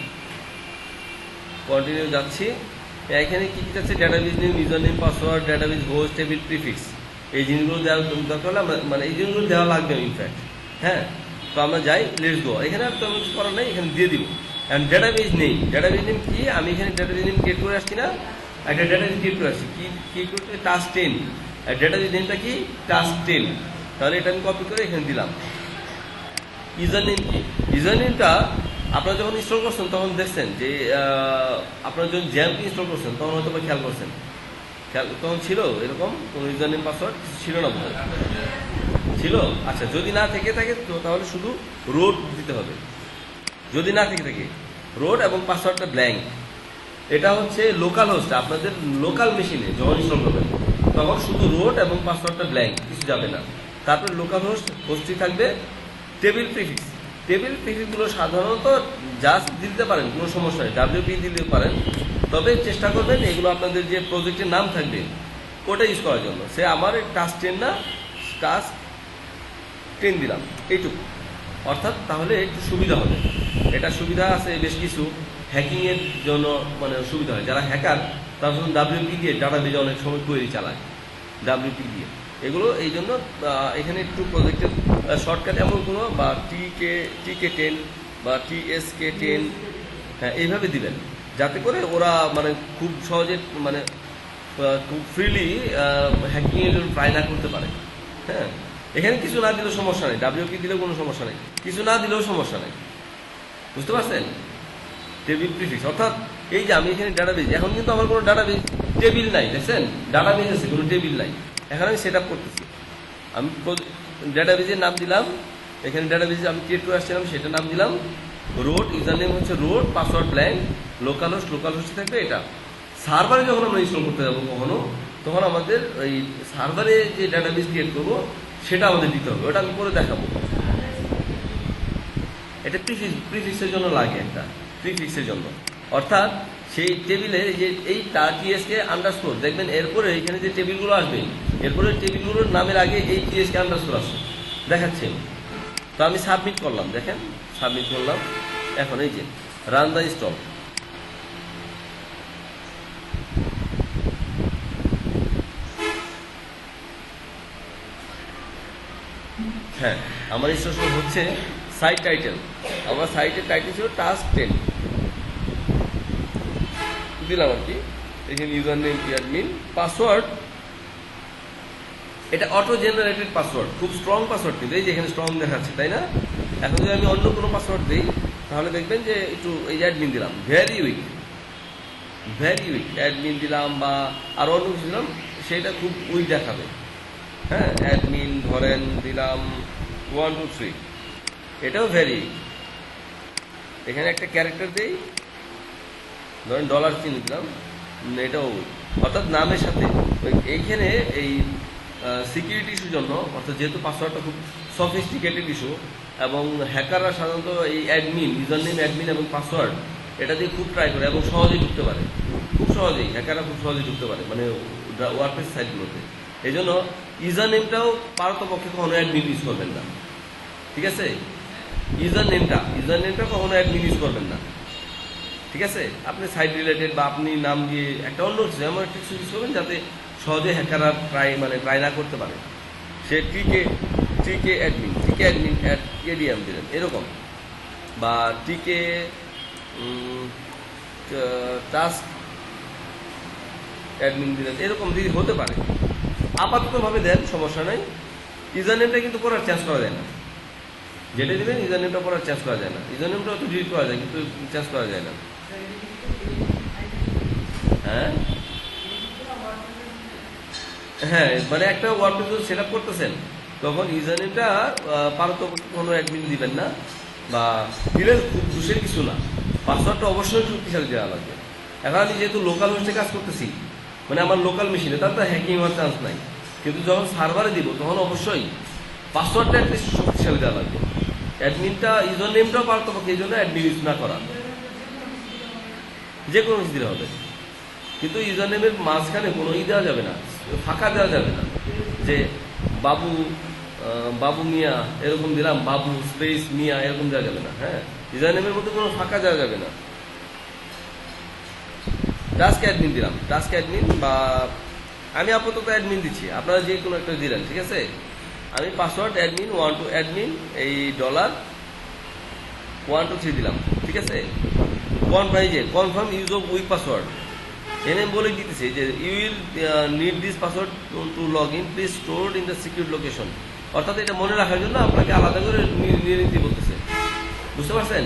এখানে কি কি আছে? Database name, user name, password, database host, table prefix, এই জিনিসগুলো দেওয়ার দরকার হলে আমরা মানে এই জিনিসগুলো দেওয়া লাগবে ইনফ্যাক্ট। হ্যাঁ তো আমরা যাই, লেটস গো। এখানে আর তেমন কিছু করার নেই, এখানে দিয়ে দিব। অ্যান্ড ডাটাবেজ নেম কি? আমি এখানে ডাটাবেজ নেম ক্রিয়েট করে আসছি না, একটা ডাটাবেজ ক্রিয়েট করে আসছি। কি করতে? টাস্ক 10। আর ডাটাবেজ নেমটা কি? টাস্ক 10। তাহলে এটা আমি কপি করে এখানে দিলাম। ইউজার নেম কি? ইউজার নেমটা আপনারা যখন ইনস্টল করছেন তখন দেখছেন যে আপনারা যখন জ্যাম্প ইনস্টল করছেন তখন হয়তো খেয়াল করছেন, তখন ছিল এরকম কোনো ইউজার নেম পাসওয়ার্ড ছিল না, বোধ ছিল। আচ্ছা যদি না থেকে থাকে তো তাহলে শুধু রোড দিতে হবে। যদি না থেকে থাকে রোড এবং পাসওয়ার্ডটা ব্ল্যাঙ্ক। এটা হচ্ছে লোকাল হোস্ট, আপনাদের লোকাল মেশিনে যখন ইনস্টল করবেন তখন শুধু রোড এবং পাসওয়ার্ডটা ব্ল্যাঙ্ক, কিছু যাবে না। তারপরে লোকাল হোস্টই থাকবে। টেবিল টেবিল প্রিফিক্সগুলো সাধারণত জাস্ট দিতে পারেন, কোনো সমস্যা নেই, ডাব্লিউপি দিতে পারেন। তবে চেষ্টা করবেন এগুলো আপনাদের যে প্রজেক্টের নাম থাকবে ওটা ইউজ করার জন্য। সে আমার টাস্ক 10 না, টাস্ক 10 দিলাম এইটুকু, অর্থাৎ তাহলে একটু সুবিধা হবে। এটা সুবিধা আছে বেশ কিছু, হ্যাকিংয়ের জন্য মানে সুবিধা হয়। যারা হ্যাকার তারা শুধু ডাব্লিউপি দিয়ে ডাটাবেজে অনেক সময় কোয়েরি চালায়, ডাব্লিউপি দিয়ে এগুলো। এই জন্য এখানে একটু প্রজেক্টের শর্টকাট এমন কোনো বা টিকে 10 বা টিএসকে 10, হ্যাঁ এইভাবে দিবেন, যাতে করে ওরা মানে খুব সহজে মানে খুব ফ্রিলি হ্যাকিংয়ের জন্য ট্রাই না করতে পারে। হ্যাঁ, এখানে কিছু না দিলেও সমস্যা নেই, ডাব্লিউপি দিলেও কোনো সমস্যা নেই, কিছু না দিলেও সমস্যা নেই, বুঝতে পারছেন? টেবিল প্রিফিক্স অর্থাৎ এই যে আমি এখানে ডাটাবেজ, এখন কিন্তু আমার কোনো ডাটাবেজ টেবিল নাই, দেখছেন? ডাটাবেজ আছে, কোনো টেবিল নাই। এখন আমি সেট আপ করতেছি, আমি ডাটাবেজের নাম দিলাম, এখানে ডাটাবেজে আমি ক্রিয়েট করে আসছিলাম, সেটা নাম দিলাম রোড, ইউজার নেম হচ্ছে road, password blank, local host থাকবে এটা। সার্ভারে যখন আমরা ইনস্টল করতে যাবো কখনো, তখন আমাদের ওই সার্ভারে যে ডাটাবেজ ক্রিয়েট করবো সেটা আমাদের দিতে হবে, ওটা আমি করে দেখাবো। এটা প্রিফিক্সের জন্য লাগে, একটা প্রিফিক্সের জন্য, অর্থাৎ সেই টেবিলে যে এই টিএসকে আন্ডারস্কোর দেখবেন, এরপরে এখানে যে টেবিলগুলো আসবে, এরপরে টেবিলগুলোর নামের আগে এই টিএসকে আন্ডারস্কোর আসবে, দেখাচ্ছে। তো আমি সাবমিট করলাম, দেখেন সাবমিট করলাম। এখন এই যে রান দ্য ইনস্টল, হ্যাঁ আমার ইনস্টলেশন হচ্ছে। সাইট টাইটেল, আমার সাইটের টাইটেল ছিল টাস্ক 10 দিলাম আর কি। এখানে ইউজার নেম অ্যাডমিন, পাসওয়ার্ড এটা অটো জেনারেটেড পাসওয়ার্ড, খুব স্ট্রং পাসওয়ার্ড, কিন্তু এই যে এখানে স্ট্রং দেখাচ্ছে, তাই না? এখন যদি আমি অন্য কোনো পাসওয়ার্ড দিই তাহলে দেখবেন যে একটু এই যে অ্যাডমিন দিলাম, ভেরি উইক অ্যাডমিন দিলাম, বা আরও অন্য কিছু দিলাম, সেটা খুব উইক দেখাবে। হ্যাঁ, অ্যাডমিন ধরেন দিলাম 1 2 3, এটাও ভেরি। এখানে একটা ক্যারেক্টার দিই, ধরেন ডলার চিহ্ন দিলাম, এটাও, অর্থাৎ নামের সাথে এইখানে এই সিকিউরিটি ইস্যুর জন্য, অর্থাৎ যেহেতু পাসওয়ার্ডটা খুব সফিস্টিকেটেড ইস্যু এবং হ্যাকাররা সাধারণত এই অ্যাডমিন, ইউজার নেম অ্যাডমিন এবং পাসওয়ার্ড এটা দিয়ে খুব ট্রাই করে এবং সহজেই ঢুকতে পারে, খুব সহজেই হ্যাকাররা খুব সহজেই ঢুকতে পারে মানে ওয়ার্ডপ্রেস সাইটগুলোতে। এই জন্য ইউজার নেমটাও পারতপক্ষে কখনো অ্যাডমিন ইউজ করবেন না, ঠিক আছে? ইউজার নেমটা কখনো অ্যাডমিন ইউজ করবেন না, ঠিক আছে? আপনি সাইট রিলেটেড বা আপনি নাম দিয়ে একটা অন্য কিছু এমন একটা কিছু ইউজ করবেন যাতে সহজে হ্যাকাররা ট্রাই না করতে পারে। সে টিকে অ্যাডমিন এডিএম দিলেন এরকম, বা টিকে টাস্ক অ্যাডমিন দিলেন, এরকম যদি হতে পারে। আপাততভাবে দেন, সমস্যা নাই। ইউজার নেমটা কিন্তু পড়ার চেঞ্জ করা যায় না, যেটা দেবেন ইউজার নেমটা পড়ার চেঞ্জ করা যায় না। ইউজার নেমটা তো ডিলিট করা যায় কিন্তু চেঞ্জ করা যায় না। হ্যাঁ হ্যাঁ, মানে একটা ওয়ার্ডপ্রেস সেট আপ করতেছেন তখন ইউজার নেমটা পারতপক্ষে কোনো অ্যাডমিন দিবেন না, বা দিলে খুব দোষের কিছু না। পাসওয়ার্ডটা অবশ্যই শক্তিশালী দেওয়া লাগবে। এখন আমি যেহেতু লোকাল হোস্টে কাজ করতেছি, মানে আমার লোকাল মেশিনে, তার তো হ্যাকিং হওয়ার চান্স নাই, কিন্তু যখন সার্ভারে দিব তখন অবশ্যই পাসওয়ার্ডটা অ্যাটলিস্ট শক্তিশালী দেওয়া লাগবে। অ্যাডমিনটা ইউজার নেমটাও পারতপক্ষে এই জন্য অ্যাডমিন ইউজ না করা, যে কোনো কিছু দিলে হবে, কিন্তু ইউজার নেমের মাঝখানে কোনো দেওয়া যাবে না, ফাঁকা দেওয়া যাবে না, যে বাবু মিয়া এরকম দিলাম, বাবু স্পেস মিয়া এরকম দেওয়া যাবে না। হ্যাঁ, ইউজার নেমের মধ্যে কোনো ফাঁকা দেওয়া যাবে না। টাস্ক অ্যাডমিন দিলাম, টাস্ক অ্যাডমিন, বা আমি আপাতত অ্যাডমিন দিচ্ছি, আপনারা যে কোনো একটা দিলেন, ঠিক আছে? আমি পাসওয়ার্ড অ্যাডমিন 1 2 অ্যাডমিন এই $1 2 3 দিলাম, ঠিক আছে? Confirm use of weak password, এনএম বলে দিতেছে যে you will need this password to log in, please store in the secure location, অর্থাৎ এটা মনে রাখার জন্য আপনাকে আলাদা করে নিয়ে নিতে বলতেছে, বুঝতে পারছেন?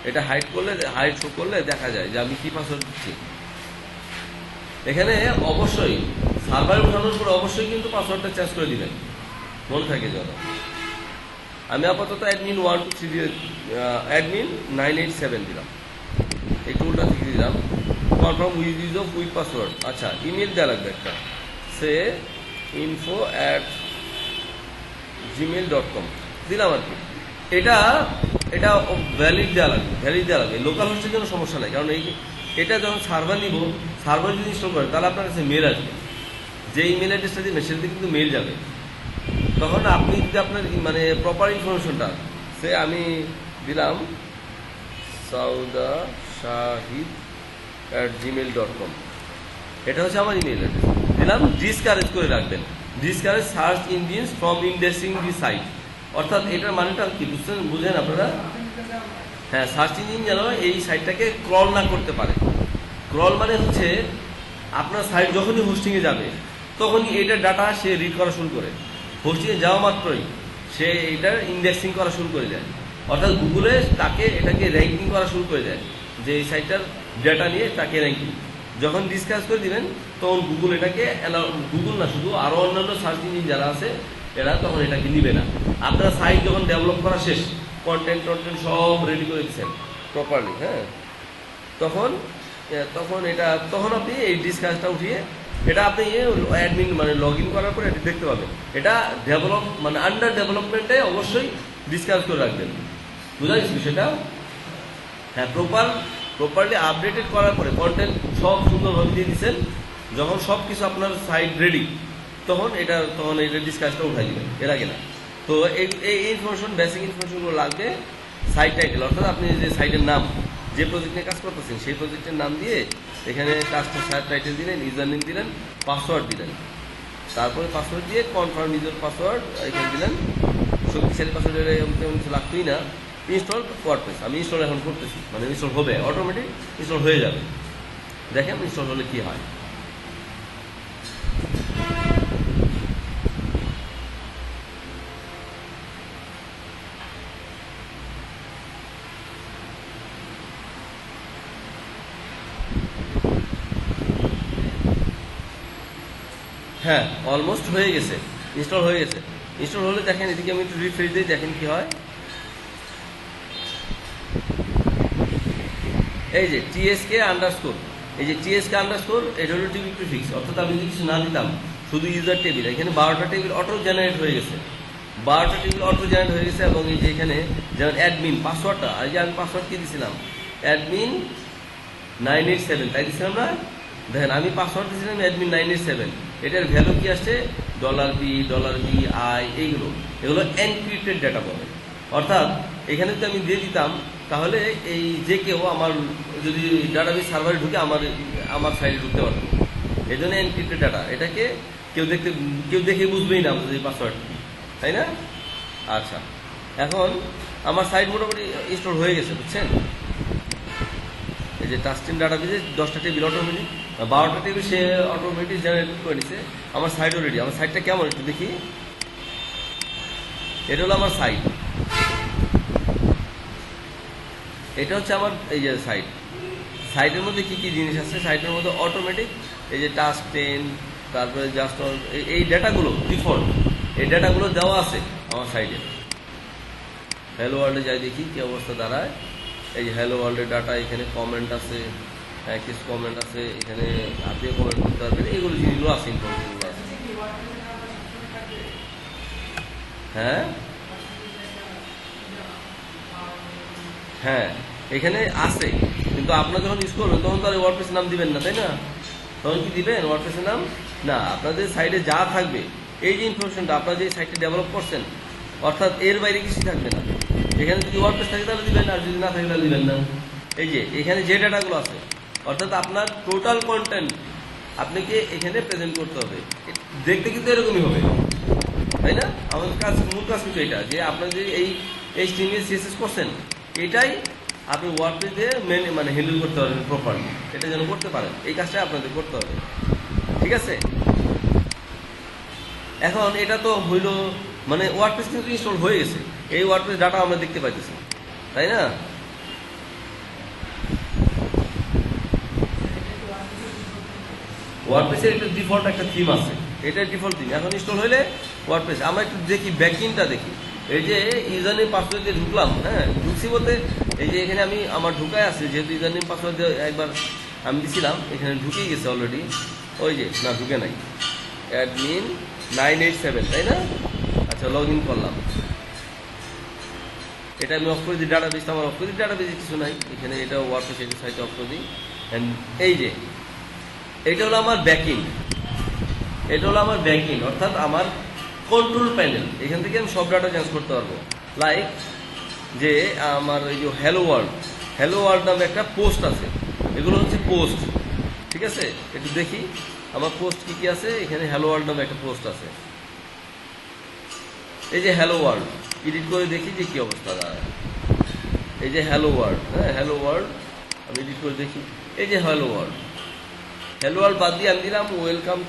এটা হাইড শো করলে দেখা যায় যে আমি কি পাসওয়ার্ড দিচ্ছি। এখানে অবশ্যই সার্ভারে উঠানোর পর অবশ্যই কিন্তু পাসওয়ার্ডটা চেঞ্জ করে দিবেন, মনে থাকে যেন। আমি আপাতত অ্যাডমিন 1 2 3 দিয়ে অ্যাডমিন 987 দিলাম, এই টুলটা থেকে দিলাম। Confirm with use of weak password, আচ্ছা ইমেল দেওয়া লাগবে একটা, সে info@ gmail.com দিলাম আর কি। এটা এটা ভ্যালিড দেওয়া লাগবে লোকাল হোস্টের জন্য সমস্যা নাই, কারণ এটা যখন সার্ভার নিব, সার্ভার যদি ইনস্টল করে তাহলে আপনার কাছে মেল আসবে, যে ইমেল অ্যাড্রেসটা দিবেন সেটাতে কিন্তু মেল যাবে। তখন আপনি যদি আপনার মানে প্রপার ইনফরমেশনটা আমি দিলাম sauda@gmail.com, এটা হচ্ছে আমার ইমেল অ্যাড্রেস। দিলাম ডিসকারেজ করে রাখবেন, discourage search engines from indexing the site, অর্থাৎ এটার মানেটা কি বুঝেন আপনারা? হ্যাঁ, সার্চ ইঞ্জিন যেন এই সাইটটাকে ক্রল না করতে পারে। ক্রল মানে হচ্ছে আপনার সাইট যখনই হোস্টিংয়ে যাবে তখনই এটার ডাটা সে রিড করা শুরু করে, হোস্টিংয়ে যাওয়া মাত্রই সে এটার ইন্ডেক্সিং করা শুরু করে দেয়, অর্থাৎ গুগলে এটাকে র্যাঙ্কিং করা শুরু করে দেয়, যে এই সাইটটার ডেটা নিয়ে তাকে র্যাঙ্কিং যখন ডিসকাস করে দিবেন তখন গুগল এটাকে গুগল না শুধু আরও অন্যান্য সার্চ ইঞ্জিন যারা আছে এরা তখন এটাকে নিবে না। আপনার সাইট যখন ডেভেলপ করা শেষ, কন্টেন্ট সব রেডি করে দিচ্ছেন প্রপারলি, হ্যাঁ, তখন আপনি এই ডিসকাসটা উঠিয়ে এটা আপনি অ্যাডমিন মানে লগ ইন করার পরে এটা দেখতে পাবেন। এটা মানে আন্ডার ডেভেলপমেন্টে অবশ্যই ডিসকাস করে রাখবেন, বুঝা গেছে বিষয়টা? হ্যাঁ, প্রপারলি আপডেটেড করার পরে কন্টেন্ট সব সুন্দরভাবে দিয়ে দিচ্ছেন, যখন সব কিছু আপনার সাইট রেডি তখন এটা ডিসকাসটা উঠাই দিবেন, এর আগে না। তো এই ইনফরমেশন, বেসিক ইনফরমেশনগুলো লাগবে। সাইট টাইটেল, অর্থাৎ আপনি যে সাইটের নাম, যে প্রজেক্ট নিয়ে কাজ করতেছেন সেই প্রজেক্টের নাম দিয়ে এখানে কাজটা সাইট টাইটেল দিলেন, ইউজার নেম দিলেন, পাসওয়ার্ড দিলেন, তারপরে পাসওয়ার্ড দিয়ে কনফার্ম ইউজার পাসওয়ার্ড এখানে দিলেন। শক্তিশালী পাসওয়ার্ড তেমন কিছু লাগতোই না। ইনস্টল ওয়ার্ডপ্রেস, আমি ইনস্টল এখন করতেছি, মানে ইনস্টল হবে, অটোমেটিক ইনস্টল হয়ে যাবে। দেখেন ইনস্টল হলে কি হয়। হ্যাঁ, অলমোস্ট হয়ে গেছে, ইনস্টল হয়ে গেছে। ইনস্টল হলে দেখেন এদিকে আমি একটু রিফ্রেশ দিই, দেখেন কি হয়। এই যে টিএসকে আন্ডারস্কোর, এই যে টিএসকে আন্ডারস্কোর, এটা হলো টিভি প্রিফিক্স, অর্থাৎ আমি যদি কিছু না দিতাম, শুধু ইউজার টেবিল, এখানে 12টা টেবিল অটো জেনারেট হয়ে গেছে, 12টা টেবিল অটো জেনারেট হয়ে গেছে। এবং এই যে এখানে যেমন অ্যাডমিন পাসওয়ার্ডটা, এই যে আমি পাসওয়ার্ড কি দিয়েছিলাম, অ্যাডমিন 987, তাই দিয়েছিলাম না? দেখেন আমি পাসওয়ার্ড দিয়েছিলাম অ্যাডমিন 987, এটার ভ্যালু কি আসছে $B, এগুলো এনক্রিপ্টেড ডেটা বলে। অর্থাৎ এখানে যদি আমি দিয়ে দিতাম তাহলে এই যে কেউ আমার যদি ডাটাবেস সার্ভারে ঢুকে আমার সাইটে ঢুকতে পারতো, এই জন্য এনক্রিপ্টেড ডাটা, এটাকে কেউ দেখে বুঝবেই না আমাদের পাসওয়ার্ড, তাই না? আচ্ছা, এখন আমার সাইট মোটামুটি ইনস্টল হয়ে গেছে, বুঝছেন? এই যে টাচস্ক্রিন ডাটাবেসে 10টা টেবিল অটোমেটিক, 12টা টেবিল সে অটোমেটিক জেনারেট করে নিচ্ছে। আমার সাইটও রেডি। আমার সাইটটা কেমন একটু দেখি। এটা হলো আমার সাইট, এটা হচ্ছে আমার এই যে সাইটের মধ্যে কি কি জিনিস আছে। সাইটের মধ্যে অটোমেটিক এই যে টাচ 10, তারপরে জাস্ট এই ডেটাগুলো ডিফল্ট, এই ডেটাগুলো দেওয়া আছে আমার সাইটে। হ্যালো ওয়ার্ল্ডে যাই দেখি কি অবস্থা দাঁড়ায়। এই যে হ্যালো ওয়ার্ল্ডের ডাটা, এখানে কমেন্ট আছে, কিছু কমেন্ট আছে, এখানে আপনিও কমেন্ট করতে পারবেন, এইগুলো জিনিসগুলো আছে, ইনফরমেশনগুলো আছে। হ্যাঁ হ্যাঁ, এখানে আছে, কিন্তু আপনার যখন ইউজ করবেন তখন তো আর ওয়ার্ডপ্রেসের নাম দিবেন না, তাই না? তখন কি দিবেন ওয়ার্ডপ্রেসের নাম? না, আপনাদের সাইটে যা থাকবে, এই যে ইনফরমেশনটা আপনারা যে সাইটে ডেভেলপ করছেন, অর্থাৎ এর বাইরে কিছু থাকবে না। এখানে যদি ওয়ার্ডপ্রেস থাকে তাহলে দিবেন, আর যদি না থাকে তাহলে দিবেন না। এই যে এখানে যে ডাটাগুলো আছে, অর্থাৎ আপনার টোটাল কন্টেন্ট আপনাকে এখানে প্রেজেন্ট করতে হবে। দেখতে কিন্তু এরকমই হবে, তাই না? আমাদের মূল কাজ কিন্তু এটা, যে আপনার যে এই HTML CSS করছেন, এটাই আপনি ওয়ার্ডপ্রেস দিয়ে মানে হ্যান্ডেল করতে পারবেন প্রপারলি। এটা যেন করতে পারেন, এই কাজটা আপনাদের করতে হবে, ঠিক আছে? এখন এটা তো হইল, মানে ওয়ার্ডপ্রেস কিন্তু ইনস্টল হয়ে গেছে, এই ওয়ার্ডপ্রেস ডাটা আমরা দেখতে পাইতেছি, তাই না? ওয়ার্ডপ্রেসের একটা ডিফল্ট একটা থিম আছে, এটা ডিফল্ট থিম। এখন ইনস্টল হইলে ওয়ার্ডপ্রেস আমরা একটু দেখি, ব্যাকইনটা দেখি। এই যে ইউজার নেম পাসওয়ার্ড দিয়ে ঢুকলাম, হ্যাঁ ঢুকছি বলতে এই যে এখানে আমি আমার ঢুকায় আছে, যেহেতু ইউজার নেম পাসওয়ার্ড দিয়ে একবার আমি দিছিলাম, এখানে ঢুকেই গেছে অলরেডি। ওই যে না, ঢুকে নাই, অ্যাডমিন 987, তাই না? আচ্ছা, আচ্ছা, লগ ইন করলাম, এটা আমি অফ করে দিই, ডাটাবেস আমার অফ করে দিই, ডাটাবেসে কিছু নাই এখানে, এটা ওয়ার্ডপ্রেস এই সাইটে অফ করে দিই। অ্যান্ড এই যে এটা হলো আমার ব্যাকইন, এটা হলো আমার ব্যাকইন, অর্থাৎ আমার কন্ট্রোল প্যানেল। এখান থেকে আমি সব ডাটা চেঞ্জ করতে পারবো। লাইক যে আমার এই যে হ্যালো ওয়ার্ল্ড নামে একটা পোস্ট আছে, এগুলো হচ্ছে পোস্ট, ঠিক আছে? একটু দেখি আমার পোস্ট কি কি আছে। এখানে হ্যালো ওয়ার্ল্ড নামে একটা পোস্ট আছে, এই যে হ্যালো ওয়ার্ল্ড, এডিট করে দেখি যে কি অবস্থা দাঁড়ায়। এই যে হ্যালো ওয়ার্ল্ড, হ্যাঁ হ্যালো ওয়ার্ল্ড, আমি এডিট করে দেখি। এই যে হ্যালো ওয়ার্ল্ড বাদ দিয়ে আমি দিলাম ওয়েলকাম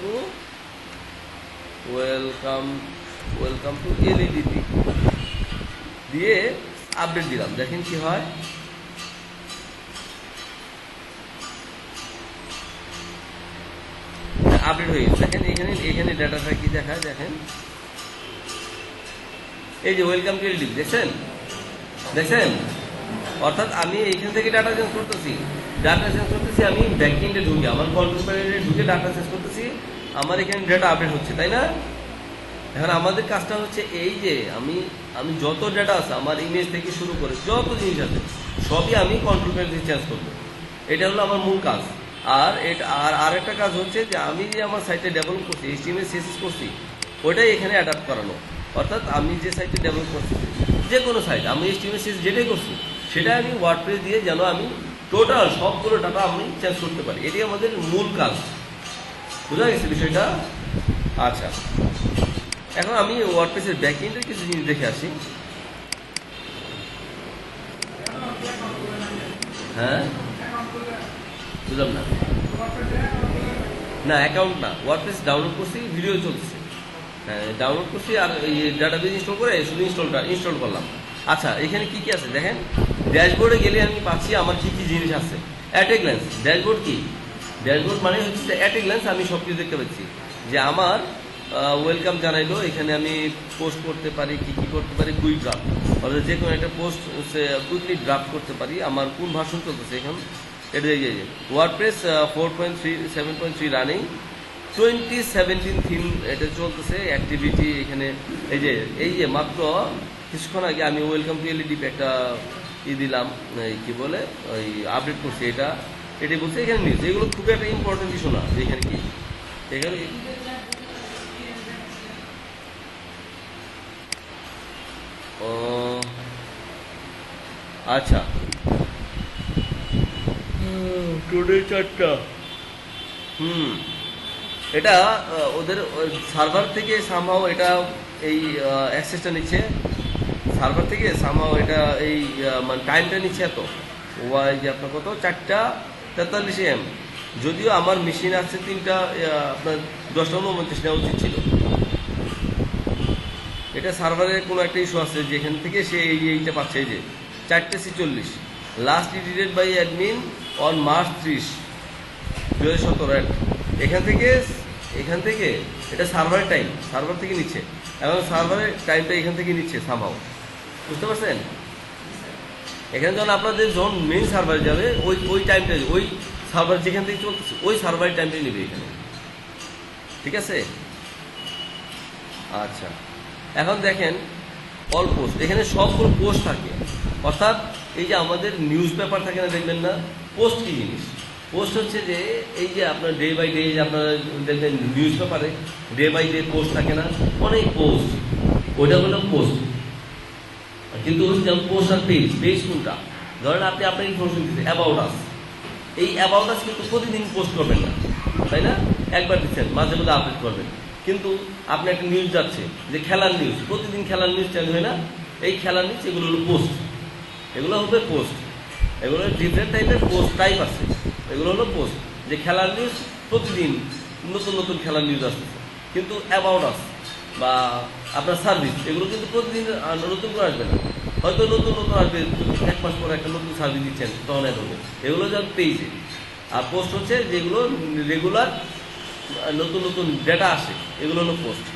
টু এলইডিপি দিয়ে আপডেট দিলাম, দেখেন কি হয়। আপডেট হয়ে গেছে, দেখেন এখানে ডাটাটা কি দেখায়, দেখেন এই যে ওয়েলকাম টু এলইডিপি, দেখছেন? অর্থাৎ আমি এইখান থেকে ডাটা চেঞ্জ করতেছি, আমি ব্যাকএন্ডে ঢুকে, আমার কন্ট্রোল প্যানেলে ঢুকে ডাটা চেঞ্জ করতেছি, আমার এখানে ডাটা আপডেট হচ্ছে, তাই না? এখন আমাদের কাজটা হচ্ছে এই যে আমি যত ডাটা আছে আমার ইমেজ থেকে শুরু করে যত জিনিস আছে সবই আমি কন্ট্রোল প্যানেল থেকে চেঞ্জ করবো। এটা হলো আমার মূল কাজ। আর একটা কাজ হচ্ছে যে আমি যে আমার সাইটে ডেভেলপ করছি, HTML CSS করছি, ওইটাই এখানে অ্যাডাপ্ট করানো। অর্থাৎ আমি যে সাইটে ডেভেলপ করছি, যে কোনো সাইট আমি HTML CSS যেটাই করছি সেটা আমি ওয়ার্ডপ্রেস দিয়ে যেন আমি টোটাল সবগুলো ডাটা আমি চেঞ্জ করতে পারি, এটি আমাদের মূল কাজ। বোঝা গেছে বিষয়টা? আচ্ছা, এখন আমি ওয়ার্ডপ্রেসের ব্যাকএন্ডের কিছু জিনিস দেখে আসি। হ্যাঁ, বুঝলাম না। অ্যাকাউন্ট না, ওয়ার্ডপ্রেস ডাউনলোড করছি, ভিডিও চলছে, হ্যাঁ ডাউনলোড করছি, আর এই ডাটাবেস ইনস্টল করে শুধু ইনস্টল করলাম। আচ্ছা, এখানে কি কি আছে দেখেন। ড্যাশবোর্ডে গেলে আমি পাচ্ছি আমার কি কি জিনিস আছে। অ্যাট এ গ্ল্যান্স, ড্যাশবোর্ড কি? ড্যাশবোর্ড মানে হচ্ছে অ্যাট এ গ্ল্যান্স আমি সব কিছু দেখতে পাচ্ছি, যে আমার ওয়েলকাম জানাইলো, এখানে আমি পোস্ট করতে পারি, কি করতে পারি, কুইক ড্রাফট, অর্থাৎ যে কোনো একটা পোস্ট কুইকলি ড্রাফট করতে পারি। আমার কোন ভার্সন চলতেছে এখন, এটা ওয়ার্ডপ্রেস 4.3 রানিং, 2017 থিম এটা চলতেছে, অ্যাক্টিভিটি এখানে। এই যে মাত্র কিছুক্ষণ আগে আমি ওয়েলকাম টু এলইডিপি একটা দিলাম, কি বলে ওই আপডেট করছি, এটাই বলছে এখানে নিউজ। এগুলো খুব একটা ইম্পর্টেন্ট কিছু না, যে এখানে কি এখানে আচ্ছা, টোটাল 4টা। এটা ওদের সার্ভার থেকে সামহাও এটা এই অ্যাক্সেসটা নিচ্ছে, সার্ভার থেকে সামহাও এটা এই মানে টাইমটা নিচ্ছে এত। ওয়াই যে আপনার কত 4:43 AM, যদিও আমার মেশিন আছে 3টা, আপনার 10:29 নেওয়া উচিত ছিল। এটা সার্ভারের কোনো একটা ইস্যু আছে, যেখান থেকে সে এইটা পাচ্ছে। এই যে 4:46, last edited by admin on March 30, 2017। এখান থেকে এটা সার্ভারের টাইম, সার্ভার থেকে নিচ্ছে, এবং সার্ভারের টাইমটা এখান থেকে নিচ্ছে সামহাও, বুঝতে পারছেন? এখানে যখন মেইন সার্ভারে যাবে ওই টাইমটা, ওই সার্ভার যেখান থেকে চলতেছে ওই সার্ভারের টাইমটাই নেবে এখানে, ঠিক আছে? আচ্ছা, এখন দেখেন অল পোস্ট, এখানে সবগুলো পোস্ট থাকে। অর্থাৎ এই যে আমাদের নিউজ পেপার থাকে না, দেখবেন না? পোস্ট কি জিনিস? পোস্ট হচ্ছে যে এই যে আপনার ডে বাই ডে, আপনারা দেখবেন নিউজ পেপারে ডে বাই ডে পোস্ট থাকে না, অনেক পোস্ট, ওইটা হলো পোস্ট। কিন্তু যেমন পোস্ট আর পেজ কোনটা? ধরেন আপনি আপনার ইনফরমেশন দিচ্ছেন অ্যাবাউট আস, এই অ্যাবাউট আস কিন্তু প্রতিদিন পোস্ট করবেন না, তাই না? একবার দিচ্ছেন, মাঝে মধ্যে আপডেট করবেন। কিন্তু আপনি একটা নিউজ যাচ্ছে যে খেলার নিউজ, প্রতিদিন খেলার নিউজ চেঞ্জ হয় না, এই খেলার নিউজ এগুলো হলো পোস্ট, এগুলো হবে পোস্ট। এগুলো ডিফারেন্ট টাইপের পোস্ট টাইপ আছে, এগুলো হলো পোস্ট, যে খেলার নিউজ প্রতিদিন নতুন খেলার নিউজ আসতেছে। কিন্তু অ্যাবাউট আস বা আপনার সার্ভিস, এগুলো কিন্তু প্রতিদিন নতুন করে আসবে না, হয়তো নতুন আসবে, 1 মাস পরে একটা নতুন সার্ভিস দিচ্ছেন তখন হবে। এগুলো যেমন পেয়েছে। আর পোস্ট হচ্ছে যেগুলো রেগুলার নতুন ডেটা আসে, এগুলো হলো পোস্ট।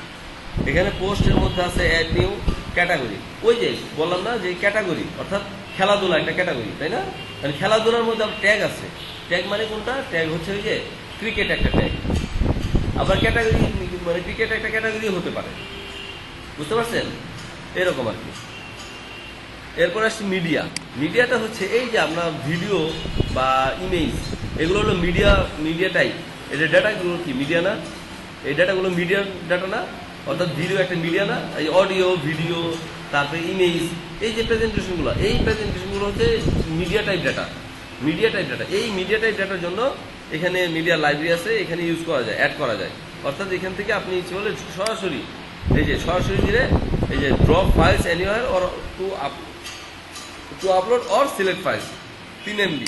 এখানে পোস্টের মধ্যে আছে অ্যাড নিউ ক্যাটাগরি, ওই যে বললাম না যে ক্যাটাগরি, অর্থাৎ খেলাধুলা একটা ক্যাটাগরি, তাই না? মানে খেলাধুলার মধ্যে ট্যাগ আছে। ট্যাগ মানে কোনটা? ট্যাগ হচ্ছে ওই যে ক্রিকেট একটা ট্যাগ, আবার ক্যাটাগরি মানে ক্রিকেট একটা ক্যাটাগরি হতে পারে। বুঝতে পারছেন? এরকম আর কি। এরপর আসছে মিডিয়া। মিডিয়াটা হচ্ছে এই যে আপনার ভিডিও বা ইমেজ, এগুলো হলো মিডিয়া টাইপ। এটা ডাটাগুলো কি মিডিয়া না? এই ডাটাগুলো মিডিয়ার ডাটা না? অর্থাৎ ভিডিও একটা মিডিয়া না? এই অডিও, ভিডিও, তারপরে ইমেজ, এই যে প্রেজেন্টেশনগুলো, এই প্রেজেন্টেশনগুলো হচ্ছে মিডিয়া টাইপ ডাটা। এই মিডিয়া টাইপ ডাটার জন্য এখানে মিডিয়া লাইব্রেরি আছে, এখানে ইউজ করা যায়, অ্যাড করা যায়। অর্থাৎ এখান থেকে আপনি ইচ্ছে হলে সরাসরি দিলে এই যে drop files anywhere or to upload or select files 3 MB।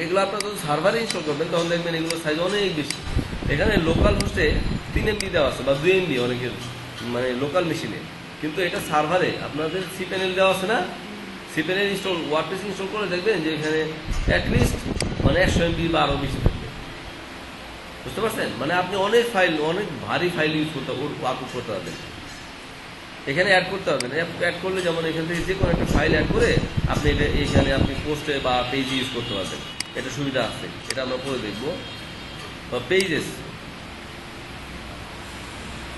এগুলো আপনার যখন সার্ভারে ইনস্টল করবেন তখন দেখবেন এগুলো সাইজ অনেক বেশি। এখানে লোকাল হোস্টে 3 MB দেওয়া আছে বা 2 MB অনেকের, মানে লোকাল মেশিনে। কিন্তু এটা সার্ভারে আপনাদের cPanel দেওয়া আছে না? cPanel ইনস্টল, ওয়ার্ডপ্রেস ইনস্টল করে দেখবেন যে এখানে অ্যাটলিস্ট মানে 100 MB বা আরও বেশি থাকবে। বুঝতে পারছেন? মানে আপনি অনেক ভারী ফাইল আপলোড করতে পারবেন। এখানে অ্যাড করতে হবে না। অ্যাড করলে যেমন এখান থেকে যে কোনো একটা ফাইল অ্যাড করে আপনি এটা এখানে আপনি পোস্টে বা পেজে ইউজ করতে পারবেন। এটা সুবিধা আছে, এটা আমরা পরে দেখবো। পেজেস,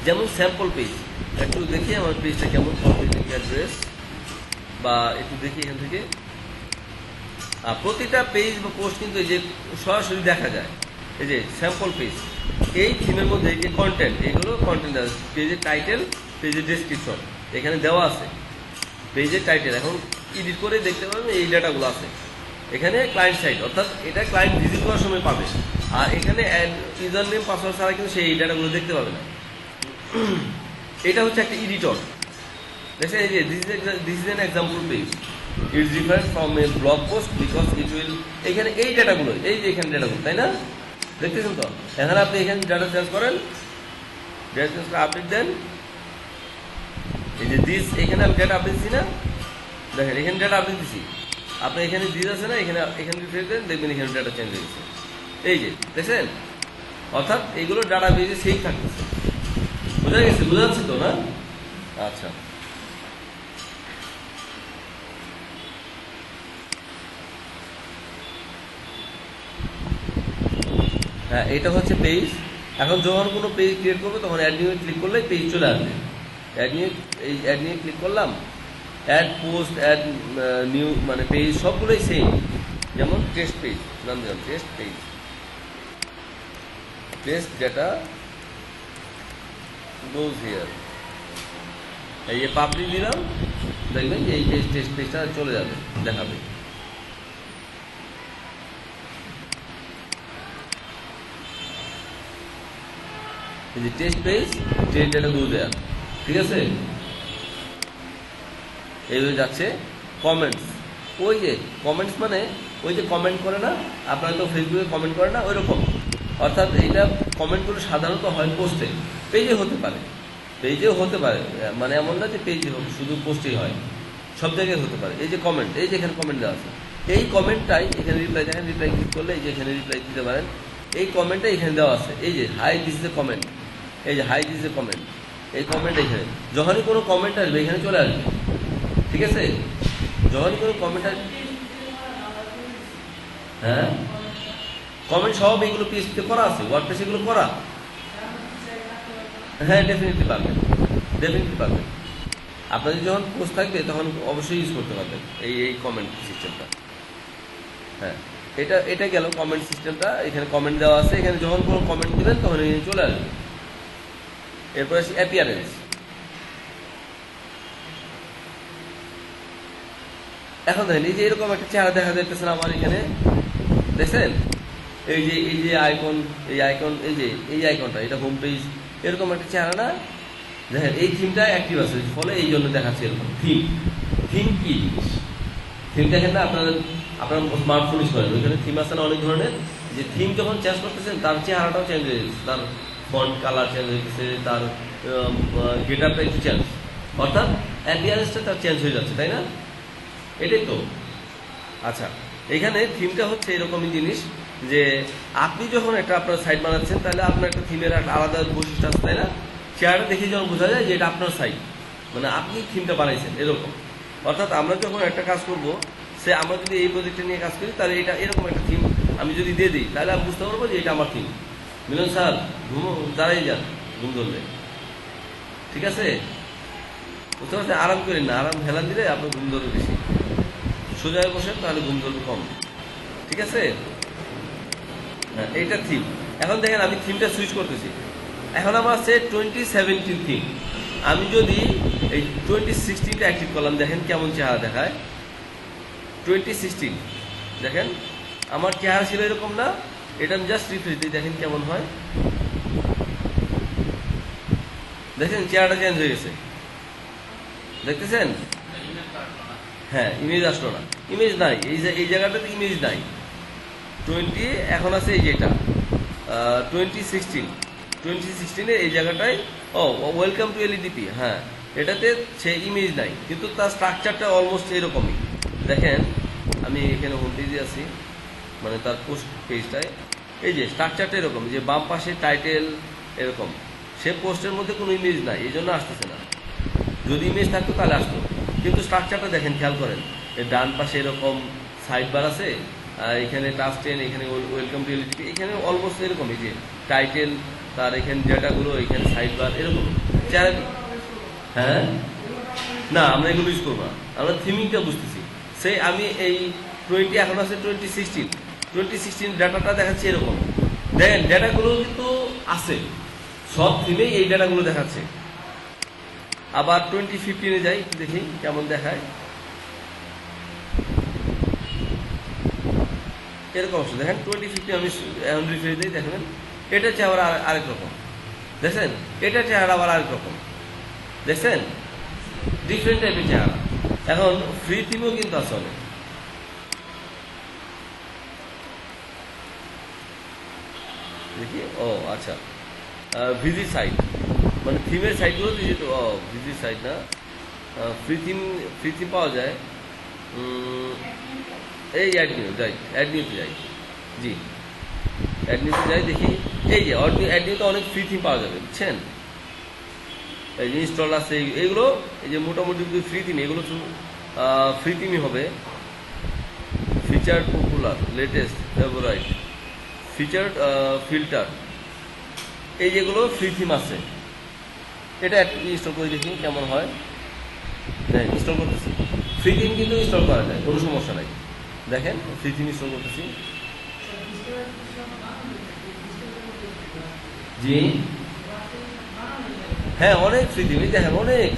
যেমন স্যাম্পল পেজ, একটু দেখি আমার পেজটা কেমন। অ্যাড্রেস বা একটু দেখি এখান থেকে প্রতিটা পেজ বা পোস্ট কিন্তু এই যে সরাসরি দেখা যায়। এই যে স্যাম্পল পেজ, এই থিমের মধ্যে এই যে কন্টেন্ট, এগুলো কন্টেন্ট দেওয়া আছে। পেজের টাইটেল, পেজের ডেসক্রিপশন এখানে দেওয়া আছে। পেজের টাইটেল এখন এডিট করে দেখতে পাবেন এই ডাটাগুলো আছে। এখানে ক্লায়েন্ট সাইড, অর্থাৎ এটা ক্লায়েন্ট ভিজিট করার সময় পাবে। আর এখানে ইউজার নেম পাসওয়ার্ড ছাড়া কিন্তু সেই ডাটাগুলো দেখতে পাবে না। এটা হচ্ছে একটা এডিটর। দেখছেন এই যে this is an example page, it's different from a blog post because it will, এখানে এই ডাটাগুলো, এই যে এখানে ডাটাগুলো, তাই না? দেখতেছেন তো? এখানে আপনি এখানে ডাটা চেঞ্জ করেন, ডাটা চেঞ্জ করে আপডেট দেন। এই যে দিস, এখানে আমি ডাটা আপডেট দিচ্ছি না? দেখেন এখানে ডাটা আপডেট দিচ্ছি। আপনি এখানে দিস আছে না? এখানে রিফ্রেশ দেন, দেখবেন এখানে ডাটা চেঞ্জ হয়ে গেছে। এই যে দেখছেন? অর্থাৎ এইগুলো ডাটা বেজে সেই থাকতেছে। বোঝা যাচ্ছে তো না? আচ্ছা, হ্যাঁ, এটা হচ্ছে পেজ। এখন যখন কোনো পেজ ক্রিয়েট করবো তখন অ্যাড নিউ ক্লিক করলে পেজ চলে আসবে। অ্যাড নিউ ক্লিক করলাম, অ্যাড পোস্ট, অ্যাড নিউ, মানে পেজ সবগুলোই সেম। যেমন টেস্ট পেজ, নাম দিলাম test page, test data goes here. এই যে পাবলিক দিলাম, দেখবেন যে এই টেস্ট পেজটা চলে যাবে, দেখাবে। এই যে test page, test data goes here, ঠিক আছে? এইভাবে যাচ্ছে। কমেন্টস, ওই যে কমেন্টস মানে ওই যে কমেন্ট করে না, আপনারা তো ফেসবুকে কমেন্ট করে না, ওই রকম। অর্থাৎ এইটা কমেন্টগুলো সাধারণত হয় পোস্টে, পেজে হতে পারে, পেজেও হতে পারে, মানে এমন না যে পেজে হবে, শুধু পোস্টেই হয়, সব জায়গায় হতে পারে। এই যে কমেন্ট, এই যে এখানে কমেন্ট দেওয়া আছে, এই কমেন্টটাই এখানে রিপ্লাই, দেখেন রিপ্লাই ক্লিক করলে এই যে এখানে রিপ্লাই দিতে পারেন। এই কমেন্টটা এখানে দেওয়া আছে, এই যে হাই দিস এ কমেন্ট, এই যে হাই দিস এ কমেন্ট, এই কমেন্ট এখানে। যখনই কোনো কমেন্ট আসবে এখানে চলে আসবে, ঠিক আছে? যখনই কোনো কমেন্ট আসবে, হ্যাঁ, কমেন্ট সব এগুলো পিএইচপিতে করা আছে, ওয়ার্ডপ্রেসে এগুলো করা। হ্যাঁ, ডেফিনেটলি পারবেন। আপনাদের যখন পোস্ট থাকবে তখন অবশ্যই ইউজ করতে পারবেন এই কমেন্ট সিস্টেমটা। হ্যাঁ, এটা গেল কমেন্ট সিস্টেমটা। এখানে কমেন্ট দেওয়া আছে, এখানে যখন কোনো কমেন্ট দেবেন তখন এখানে চলে আসবে। এরপর আসি অ্যাপিয়ারেন্স। এখন দেখেন এই যে এরকম একটা চেহারা দেখা যাইতেছে না আমার এখানে, দেখছেন? এই যে আইকন, এই আইকনটা, এটা হোম পেজ, এরকম একটা চেহারা না? দেখেন এই থিমটা অ্যাক্টিভ আছে, ফলে এই জন্য দেখাচ্ছে এরকম। থিম কি জিনিস? থিম দেখেন না, আপনার স্মার্টফোন ইউজ করেন, ওইখানে থিম আছে না অনেক ধরনের। যে থিম যখন চেঞ্জ করতেছেন তার চেহারাটাও চেঞ্জ হয়ে যাচ্ছে, তার ফন্ট কালার চেঞ্জ হয়ে গেছে, তার গেট আপটা একটু চেঞ্জ, অর্থাৎ অ্যাপিয়ারেন্সটা তার চেঞ্জ হয়ে যাচ্ছে, তাই না? এটাই তো। আচ্ছা, এখানে থিমটা হচ্ছে এরকমই জিনিস যে আপনি যখন একটা আপনার সাইট বানাচ্ছেন তাহলে আপনার একটা থিমের একটা আলাদা বৈশিষ্ট্য আছে, তাই না? চেহারাটা দেখে যখন বোঝা যায় যে এটা আপনার সাইট, মানে আপনি থিমটা বানাইছেন এরকম। অর্থাৎ আমরা যখন একটা কাজ করবো, আমরা যদি এই প্রজেক্টটা নিয়ে কাজ করি তাহলে এটা এরকম একটা থিম আমি যদি দিয়ে দিই তাহলে আমি বুঝতে পারবো যে এটা আমার থিম। মিলন স্যার দাঁড়াই যান ঘুম ধরলে, ঠিক আছে? বুঝতে পারছেন? আরাম করেন না, আরাম হেলান দিলে আপনার ঘুম ধরবে বেশি। সোজা হয়ে বসেন তাহলে ঘুম ধরবে কম। ঠিক আছে? হ্যাঁ, এইটা থিম। এখন দেখেন আমি থিমটা সুইচ করতেছি। এখন আমার আছে 2017 থিম। আমি যদি এই 2016টা অ্যাক্টিভ করলাম, দেখেন কেমন চেহারা দেখায়। 2016 দেখেন আমার চেহারা ছিল এরকম না, এটা আমি জাস্ট রিফ্রেশ দিই, দেখেন কেমন হয়। দেখেন চেহারাটা চেঞ্জ হয়ে গেছে, দেখতেছেন? হ্যাঁ, ইমেজ আসলো না, ইমেজ নাই, এই জায়গাটাতে ইমেজ নাই। 20 এখন আছে এই যেটা 2016 এই জায়গাটায় ওয়েলকাম টু এলইডিপি। হ্যাঁ, এটাতে সে ইমেজ নাই, কিন্তু তার স্ট্রাকচারটা অলমোস্ট এরকমই। দেখেন আমি এখানে হোম পেজে আছি, মানে তার পোস্ট পেজটায় এই যে স্ট্রাকচারটা এরকম, যে বাম পাশে টাইটেল এরকম। সে পোস্টের মধ্যে কোনো ইমেজ নাই, এই জন্য আসতেছে না। যদি ইমেজ থাকতো তাহলে আসতো, কিন্তু স্ট্রাকচারটা দেখেন, খেয়াল করেন। এর ডান পাশে এরকম সাইড বার আছে, আর এখানে টাচ টেন, এখানে ওয়েলকাম টু এলইডিপি, এখানে অলমোস্ট এরকম। এই যে টাইটেল, তার এখানে ডেটাগুলো, এখানে সাইড বার এরকম। হ্যাঁ, না আমরা এগুলো ইউজ করবো না, আমরা থিমিংটা বুঝতেছি। সেই আমি এই 20 এখন আছে 2016 ডাটাটা দেখাচ্ছে এরকম। দেখেন ডেটাগুলো কিন্তু আছে, সব থিমেই এই ডেটাগুলো দেখাচ্ছে। আবার 2015 যাই, দেখি কেমন দেখায়। এরকম অবস্থা দেখেন 2015 আমি এখন রিফ্রেশ দিই, দেখবেন এটা চেহারা আরেক রকম। দেখছেন? এটা চেহারা আবার আরেক রকম, দেখছেন? ডিফারেন্ট টাইপের চেহারা। এখন ফ্রি থিমও কিন্তু আছে অনেক। দেখি, ও আচ্ছা, ভিজিট সাইট, মানে থিমের সাইটগুলো দিয়েছে তো। ভিজিট সাইট না, ফ্রি থিম পাওয়া যায়। এই অ্যাডমিউ যাই, অ্যাডমিউতে যাই, জি অ্যাডমিউতে যাই, দেখি এই যে অ্যাডমিউতে অনেক ফ্রি থিম পাওয়া যাবে, বুঝছেন? এই যে ইনস্টল আছে এইগুলো, এই যে মোটামুটি ফ্রি থিম, এগুলো ফ্রি থিমই হবে। Feature popular, latest, favourite, feature, filter, এই যেগুলো ফ্রি থিম আছে, এটা ইনস্টল করে দেখি কেমন হয়। হ্যাঁ, ইনস্টল করতেছি। ফ্রি থিম কিন্তু ইনস্টল করা যায়, কোনো সমস্যা নাই। দেখেন ফ্রি থিম ইনস্টল করতেছি। জি হ্যাঁ, অনেক ফ্রি থিম, এই দেখেন অনেক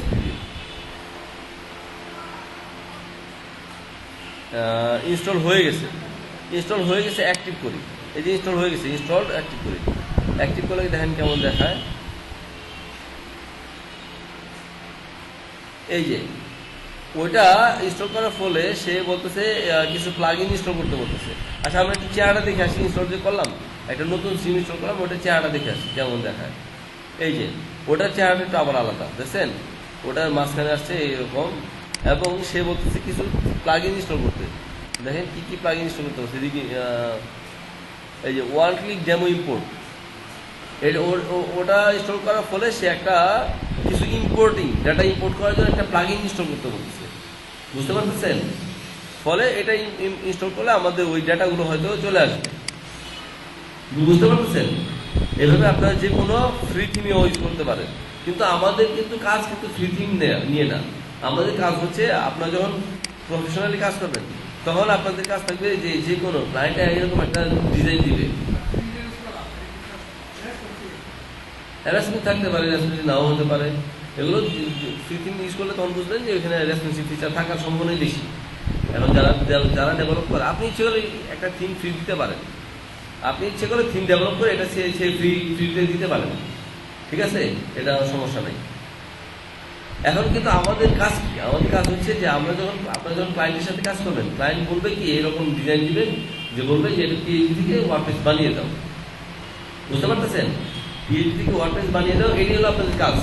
ইনস্টল হয়ে গেছে। অ্যাক্টিভ করি, এই যে ইনস্টল হয়ে গেছে, ইনস্টল অ্যাক্টিভ করি। অ্যাক্টিভ করলে দেখেন কেমন দেখায়। এই যে ওইটা ইনস্টল করার ফলে সে বলতেছে কিছু প্লাগ ইন ইনস্টল করতে বলতেছে। আচ্ছা, আমরা একটু চেহারাটা দেখে আসি। ইনস্টল যে করলাম, একটা নতুন সিম ইনস্টল করলাম, ওটা চেহারাটা দেখে আসি কেমন দেখায়। এই যে ওটার চেহারাটা একটু আবার আলাদা, দেখছেন? ওটার মাঝখানে আসছে এরকম, এবং সে বলতেছে কিছু প্লাগ ইন ইনস্টল করতে। দেখেন কি কি প্লাগ ইন ইনস্টল করতে হচ্ছে। এদিকে এই যে ওয়ান ক্লিক ডেমো ইম্পোর্ট, ওটা ইনস্টল করার ফলে সে একটা কিছু ডাটা ইম্পোর্ট করার জন্য একটা প্লাগ ইন ইনস্টল করতে বলতেছে, বুঝতে পারতেছেন? ফলে এটা ইনস্টল করলে আমাদের ওই ডাটাগুলো হয়তো চলে আসবে, বুঝতে পারতেছেন? এভাবে আপনারা যে কোনো ফ্রি থিমে ইউজ করতে পারেন। কিন্তু আমাদের কিন্তু কাজ কিন্তু ফ্রি থিম নিয়ে না। আমাদের কাজ হচ্ছে, আপনারা যখন প্রফেশনালি কাজ করবেন, তখন আপনাদের কাজ থাকবে যে কোনো ক্লায়েন্ট এরকম একটা ডিজাইন দিবে। হ্যারাসমেন্ট থাকতে পারে, হ্যারাসমেন্ট নাও হতে পারে। এগুলো ফ্রি থিম ইউজ করলে তখন বুঝবেন যে ওইখানে রেসপন্সিভ ফিচার থাকার সম্ভাবনাই বেশি। এখন যারা ডেভেলপ করে, আপনি ইচ্ছে করে একটা থিম ফ্রি দিতে পারেন। আপনি ইচ্ছে করে থিম ডেভেলপ করে এটা সেই ফ্রিতে দিতে পারেন, ঠিক আছে? এটা সমস্যা নেই। এখন কিন্তু আমাদের কাজ কি? আমাদের কাজ হচ্ছে যে আপনারা যখন ক্লায়েন্টের সাথে কাজ করবেন, ক্লায়েন্ট বলবে কি এরকম ডিজাইন দিবেন, যে বলবে যে এটা পিএইচডি থেকে ওয়ার্ডপ্রেস বানিয়ে দাও, বুঝতে পারতেছেন? পিএইচডি থেকে ওয়ার্ডপ্রেস বানিয়ে দাও, এটি হলো আপনাদের কাজ।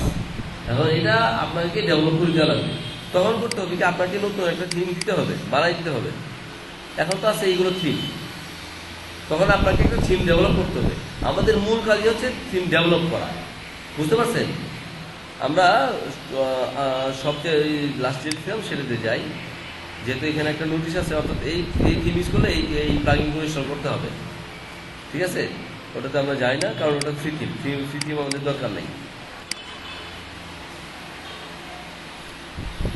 এখন এটা আপনাকে ডেভেলপ করে দেওয়া লাগবে। তখন করতে হবে কি, আপনাকে নতুন একটা থিম দিতে হবে, বানাই দিতে হবে। এখন তো আছে এইগুলো থিম, তখন আপনাকে একটা থিম ডেভেলপ করতে হবে। আমাদের মূল কাজই হচ্ছে থিম ডেভেলপ করা, বুঝতে পারছেন? আমরা সবচেয়ে লাস্টে দিলাম সেটাতে যাই, যেহেতু এখানে একটা নোটিশ আছে, অর্থাৎ এই থিম ইউজ করলে এই প্লাগইনগুলো ইনস্টল করতে হবে, ঠিক আছে? ওটাতে আমরা যাই না, কারণ ওটা ফ্রি থিম আমাদের দরকার নেই।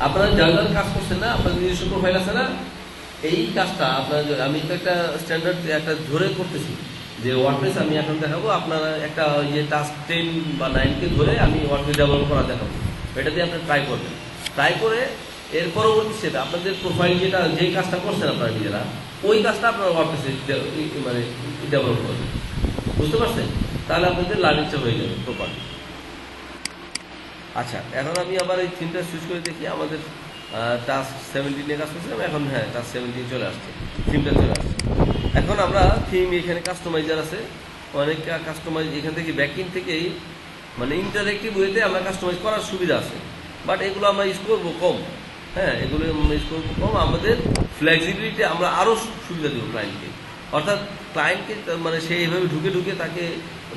আপনারা যারা যারা কাজ করছেন না, আপনার নিজস্ব প্রোফাইল আছে না, এই কাজটা আপনার আমি তো একটা স্ট্যান্ডার্ড একটা ধরে করতেছি যে ওয়ার্ডপ্রেস আমি এখন দেখাবো, আপনারা একটা ইয়ে টাস্ক 10 বা 9কে ধরে আমি ওয়ার্ডপ্রেস ডেভেলপ করা দেখাবো। এটা দিয়ে আপনারা ট্রাই করবেন। ট্রাই করে এর পরবর্তী সেটা আপনাদের প্রোফাইল যেটা যেই কাজটা করছেন আপনারা নিজেরা, ওই কাজটা আপনারা ওয়ার্ডপ্রেসে মানে ডেভেলপ করবেন। বুঝতে পারছেন? তাহলে আপনাদের লার্নিংটা হয়ে যাবে প্রপারলি। আচ্ছা, এখন আমি আবার এই থিমটা সুইচ করে দেখি। আমাদের টাস্ক 17 কাজ করছিলাম, এখন হ্যাঁ টাস্ক 17 চলে আসছে, থিমটা চলে আসছে। এখন আমরা থিম এখানে কাস্টমাইজার আছে, অনেক কাস্টমাইজ এখান থেকে ব্যাকইন্ড থেকেই মানে ইন্টারেক্টিভ ওয়েতে আমরা কাস্টমাইজ করার সুবিধা আছে, বাট এগুলো আমরা ইউজ করবো কম। হ্যাঁ, এগুলো আমরা ইউজ করবো কম। আমাদের ফ্লেক্সিবিলিটি আমরা আরও সুবিধা দেবো ক্লায়েন্টকে, অর্থাৎ ক্লায়েন্টকে মানে সে এইভাবে ঢুকে ঢুকে তাকে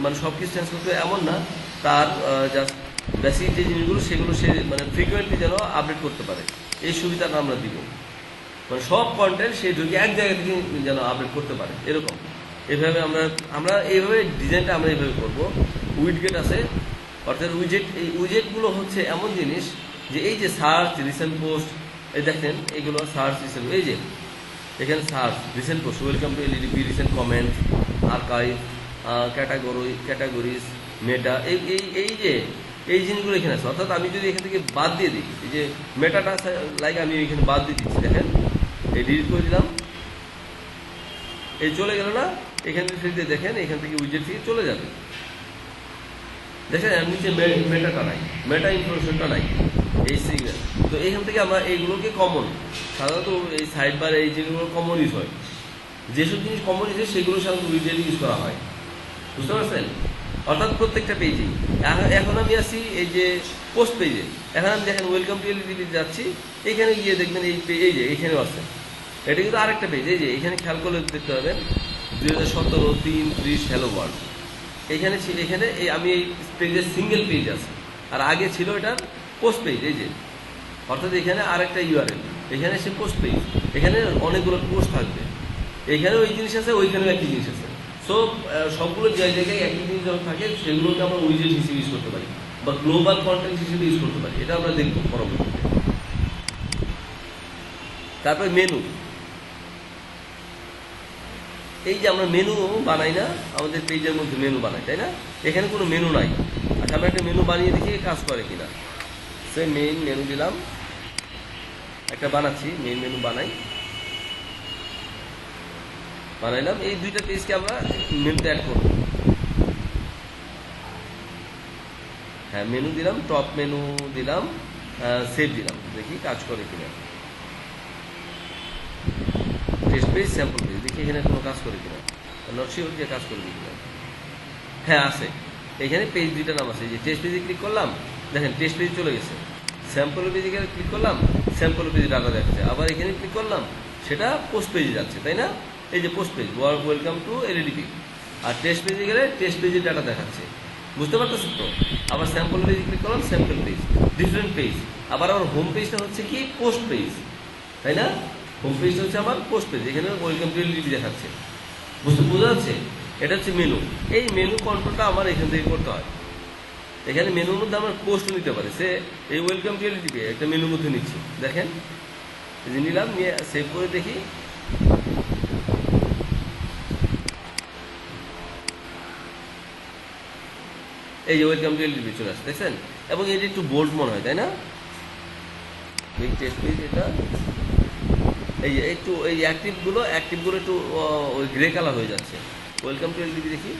মানে সব কিছু চেঞ্জ করতে এমন না, তার জাস্ট বেসিক যে জিনিসগুলো সেগুলো সে মানে ফ্রিকুয়েন্টলি যেন আপডেট করতে পারে, এই সুবিধাটা আমরা দিব। মানে সব কন্টেন্ট সে ঢুকে এক জায়গা থেকে যেন আপডেট করতে পারে, এরকম। এইভাবে আমরা এইভাবে ডিজাইনটা আমরা এইভাবে করবো। উইডগেট আছে, অর্থাৎ এই উইজেটগুলো হচ্ছে এমন জিনিস যে এই যে সার্চ, রিসেন্ট পোস্ট, এই দেখেন এইগুলো সার্চ রিসেন্ট, এই যে এখানে search, recent post, welcome to LEDP, recent comment, archive, categories, meta, এই জিনিসগুলো এখানে আছে। অর্থাৎ আমি যদি এখান থেকে বাদ দিয়ে দিই, এই যে মেটাটা লাইক আমি এখানে বাদ দিয়ে দিচ্ছি, দেখেন এই ডিলিট করে দিলাম, এই চলে গেল না, এখান থেকে দেখেন এখান থেকে উইজেট থেকে চলে যাবে। দেখেন নিচে মেটাটা নাই, মেটা ইনফরমেশনটা নাই, এই সিগন্যাল। তো এইখান থেকে আমরা এইগুলোকে কমন, সাধারণত এই সাইড বার এই যেগুলো কমন ইউজ হয়, যেসব জিনিস কমন ইউজ হয় সেগুলো সাধারণত উইজেট ইউজ করা হয়। বুঝতে পারছেন? অর্থাৎ প্রত্যেকটা পেজেই। এখন আমি আসি এই যে পোস্ট পেজে, এখন আমি দেখেন ওয়েলকাম টু এলইডিপি যাচ্ছি, এখানে গিয়ে দেখবেন এই যে এখানেও আছে, এটা কিন্তু আরেকটা পেজ। এই যে এখানে খেয়াল করলে দেখতে পাবেন 2017-3-30 হ্যালো ওয়ার্ল্ড, এখানে আমি এই পেজের সিঙ্গেল পেজ আছে, আর আগে ছিল এটার পোস্ট পেজ। এই যে অর্থাৎ এখানে আরেকটা ইউআরএল, এখানে সে পোস্ট পেজ, এখানে অনেকগুলো পোস্ট থাকবে, এখানেও এই জিনিস আছে, ওইখানেও একই জিনিস আছে। সো সবগুলো যে জায়গায় একই জিনিস যখন থাকে সেগুলোকে আমরা উইজেট হিসেবে ইউজ করতে পারি বা গ্লোবাল কন্টেন্ট হিসেবে ইউজ করতে পারি, এটা আমরা দেখব পরবর্তীতে। তারপরে মেনু, এই যে আমরা মেনু বানাই না, আমাদের পেজের মধ্যে মেনু বানাই, তাই না? এখানে কোনো মেনু নাই। আচ্ছা, আমরা একটা মেনু বানিয়ে দেখি কাজ করে কিনা। সে মেইন মেনু দিলাম, একটা বানাচ্ছি, মেইন মেনু বানাইলাম। এই দুইটা পেজকে আমরা মেনুতে অ্যাড করব। হ্যাঁ, মেনু দিলাম, টপ মেনু দিলাম, সেভ দিলাম, দেখি কাজ করে কিনা। টেস্ট পেজ, স্যাম্পল পেজ, দেখি এখানে কোনো কাজ করে কিনা, নট শিওর যে কাজ করবে কিনা। হ্যাঁ আছে, এখানে পেজ দুইটা নাম আছে। যে টেস্ট পেজে ক্লিক করলাম, দেখেন টেস্ট পেজ চলে গেছে। স্যাম্পল পেজে ক্লিক করলাম, স্যাম্পল পেজে ডাটা দেখাচ্ছে। আবার এখানে ক্লিক করলাম, সেটা পোস্ট পেজে যাচ্ছে, তাই না? এই যে post page, welcome to LEDP. আর টেস্ট পেজে গেলে টেস্ট পেজে ডাটা দেখাচ্ছে। বুঝতে পারতেছো তো? আবার স্যাম্পল পেজে ক্লিক করলাম, স্যাম্পল পেজ, ডিফারেন্ট পেজ। আবার আমার হোম পেজটা হচ্ছে কি পোস্ট পেজ, তাই না? হোম পেজটা হচ্ছে আমার পোস্ট পেজ, এখানে ওয়েলকাম টু এলইডিপি দেখাচ্ছে। বোঝা যাচ্ছে? এটা হচ্ছে মেনু। এই মেনু কন্ট্রোলটা আমার এখান থেকে করতে হয়। এখানে মেনুর মধ্যে আমার পোস্ট নিতে পারে, সে এই ওয়েলকাম টু এলইডিপি একটা মেনুর মধ্যে নিচ্ছি, দেখেন এই যে নিলাম, নিয়ে সেভ করে দেখি। এই যে ওয়েলকাম টু এলইডিপি চলে আসছে, দেখছেন? এবং এটা একটু বোল্ড মনে হয়, তাই না? এই টেস্ট পেজ, এটা এই একটু এই অ্যাক্টিভগুলো একটু ওই গ্রে কালার হয়ে যাচ্ছে। ওয়েলকাম টু এলইডিপি দেখি,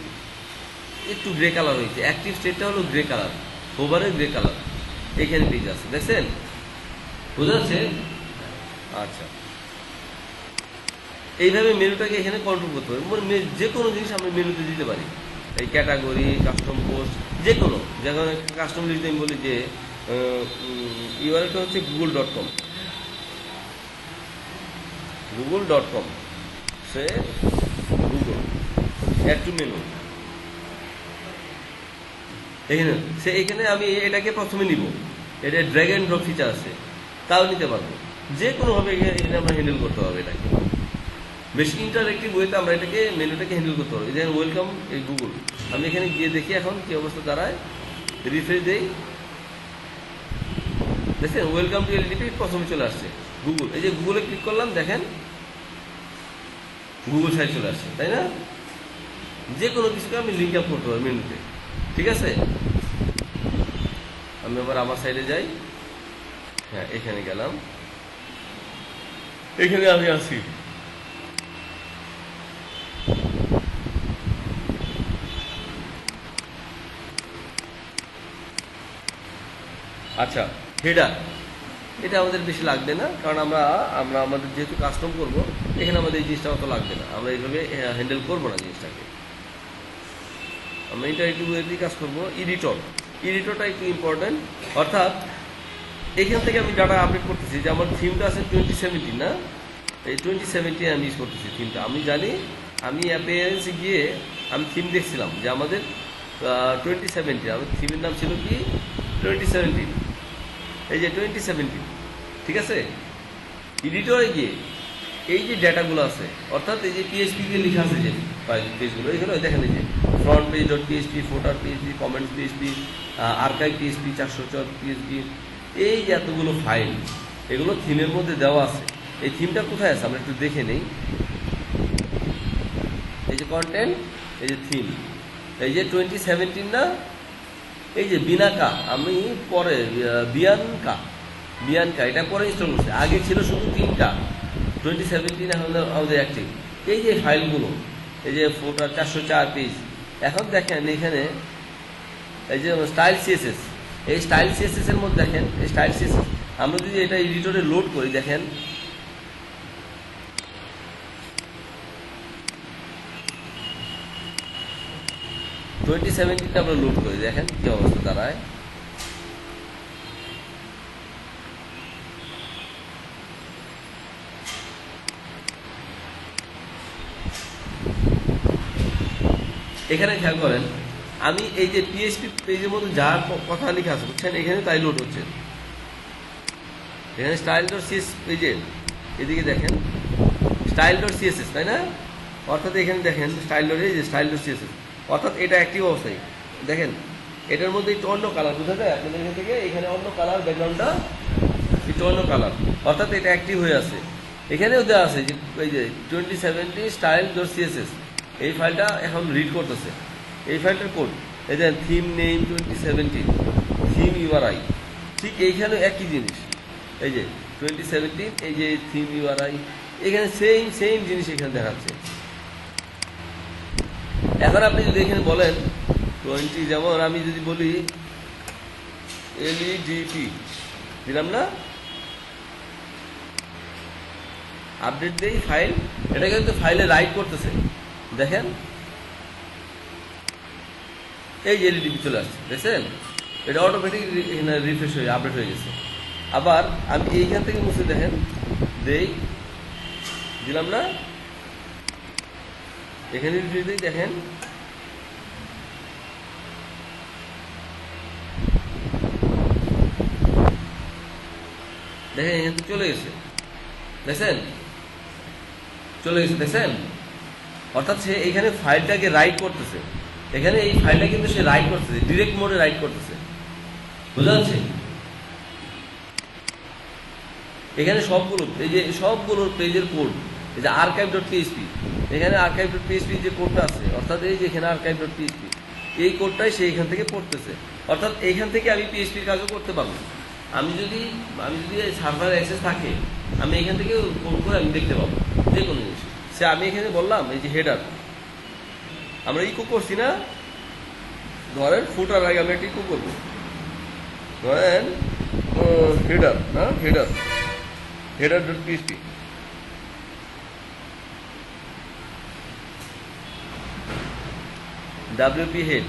একটু গ্রে কালার হয়েছে, অ্যাক্টিভ স্টেটটা হলো গ্রে কালার, ওভারে গ্রে কালার। এখানে পেজ আছে, দেখছেন? বোঝা যাচ্ছে? আচ্ছা, এইভাবে মেনুটাকে এখানে কন্ট্রোল করতে হবে। মানে যে কোনো জিনিস আমরা মেনুতে দিতে পারি, এই ক্যাটাগরি, কাস্টম পোস্ট, যে কোনো। যেমন কাস্টম লিস্ট আমি বলি যে ইউআরএলটা হচ্ছে google.com, সে গুগল অ্যাড টু মেনু। এখানে আমি এটাকে প্রথমে নিব, এটা ড্র্যাগ অ্যান্ড ড্রপ ফিচার আছে, তাও নিতে পারবো। যে কোনোভাবে এখানে আমরা হ্যান্ডেল করতে হবে এটাকে, বেশি ইন্টারেক্টিভ ওয়েতে আমরা এটাকে মেনুটাকে হ্যান্ডেল করতে পারবো। যেমন ওয়েলকাম এই গুগল, আমি এখানে গিয়ে দেখি এখন কি অবস্থা দাঁড়ায়, রিফ্রেশ দেই, দেখছেন ওয়েলকাম টু এলডিপি প্রথমে চলে আসছে গুগল। এই যে গুগলে ক্লিক করলাম, দেখেন গুগল সাইট চলে আসছে, তাই না? যে কোনো কিছুকে আমি লিঙ্ক আপ করতে পারি মেনুতে, ঠিক আছে? আমি আবার আমার সাইডে যাই, হ্যাঁ এখানে গেলাম, এখানে আমি আছি। আচ্ছা, হেডার এটা আমাদের বেশি লাগবে না, কারণ আমরা আমরা আমাদের যেহেতু কাস্টম করব, এখানে আমাদের এই জিনিসটা অত লাগবে না, আমরা এইভাবে হ্যান্ডেল করবো না জিনিসটাকে। আমরা ইন্টারেক্টিভ ওয়েতে কাজ করবো। এডিটরটা একটু ইম্পর্টেন্ট, অর্থাৎ এখান থেকে আমি ডাটা আপডেট করতেছি যে আমার থিমটা আছে 2017 না, এই 2017 আমি ইউজ করতেছি থিমটা। আমি জানি আমি অ্যাপিয়ারেন্সে গিয়ে আমি থিম দেখছিলাম যে আমাদের 2017, আমাদের থিমের নাম ছিল কি 2017, এই যে 2017, ঠিক আছে? এডিটরে গিয়ে এই যে ডেটাগুলো আছে, অর্থাৎ এই যে পিএইচপি দিয়ে লেখা আছে যে পেজগুলো, এগুলো দেখেন এই যে ফ্রন্ট পেজ ডট পিএইচপি, ফোটার PHP, comments PHP, archive PHP, 404 PHP, এই যে এতগুলো ফাইল, এগুলো থিমের মধ্যে দেওয়া আছে। এই থিমটা কোথায় আছে আমরা একটু দেখে নেই। এই যে কন্টেন্ট, এই যে থিম, এই যে 2017 না, এই যে বিনাকা আমি পরে বিয়ানকা এটা পরে ইনস্টল করছি, আগে ছিল শুধু 3টা 2017, এখন আমাদের অ্যাক্টিভ। এই যে ফাইলগুলো, এই যে ফোটার 404 পেজ, এখন দেখেন এখানে এই যে স্টাইল সিএসএস, এই স্টাইল সিএসএস এর মধ্যে দেখেন এই স্টাইল সিএসএস আমরা যদি এটা এডিটরে লোড করি, দেখেন টোয়েন্টি সেভেন্টিনটা আমরা লোড করি, দেখেন কি অবস্থা দাঁড়ায়। এখানে খেয়াল করেন, আমি এই যে পিএইচপি পেজের মধ্যে যা কথা লেখা আছে বুঝছেন, এখানে তাই লোড হচ্ছে। এখানে স্টাইল ডট সিএস পেজে এদিকে দেখেন স্টাইল ডট সিএসএস, তাই না? অর্থাৎ এখানে দেখেন স্টাইল ডট, এই যে স্টাইল ডট সিএসএস, অর্থাৎ এটা অ্যাক্টিভ অবস্থায়। দেখেন এটার মধ্যে একটু অন্য কালার বোঝা যায় আপনাদের এখান থেকে, এখানে অন্য কালার, ব্যাকগ্রাউন্ডটা একটু অন্য কালার, অর্থাৎ এটা অ্যাক্টিভ হয়ে আছে। এখানেও দেওয়া আছে যে এই যে 2017 স্টাইল ডট সিএসএস, এই ফাইলটা এখন রিড করতেছে। এই ফাইলটার কোড এই যে থিম নেম 2017, থিম ইউআরআই, ঠিক এইখানে একই জিনিস, এই যে 2017, এই যে থিম ইউআরআই, এখানে সেম জিনিস এখানে দেখাচ্ছে। এখন আপনি যদি এখানে বলেন 20, যেমন আমি যদি বলি এলইডিপি দিলাম না, আপডেট দেই ফাইল, এটা কিন্তু ফাইলে রাইট করতেছে, দেখেন এই যে এলইডিপি চলে আসছে, দেখছেন? এটা অটোমেটিক এখানে রিফ্রেশ হয়ে আপডেট হয়ে গেছে। আবার আমি এইখান থেকে মুছে দেখেন দেই, দিলাম না, এখানে দিই, দেখেন দেখেন এখান থেকে চলে গেছে, দেখছেন? চলে গেছে, দেখছেন? অর্থাৎ সে এখানে ফাইলটাকে রাইট করতেছে, এখানে এই ফাইলটা কিন্তু সে রাইট করতেছে, ডিরেক্ট মোডে রাইট করতেছে, বুঝা যাচ্ছে? এখানে সবগুলো এই যে সবগুলোর পেজের কোড, এই যে আর্কাইভ ডট পিএইচপি, এখানে আর্কাইভ ডট পিএইচপি যে কোডটা আছে, অর্থাৎ এই যে এখানে আর্কাইভ ডট পিএইচপি, এই কোডটাই সে এখান থেকে পড়তেছে। অর্থাৎ এইখান থেকে আমি পিএইচপির কাজও করতে পারবো। আমি যদি সার্ভার অ্যাক্সেস থাকে, আমি এখান থেকে কোড করে আমি দেখতে পাবো যে কোনো জিনিস। সে আমি এখানে বললাম এই যে হেডার আমরা ইকো করছি না, ধরেন ফুটার আগে আমি একটা ইকো করবো, ধরেন হেডার না, header dot PHP, WP head,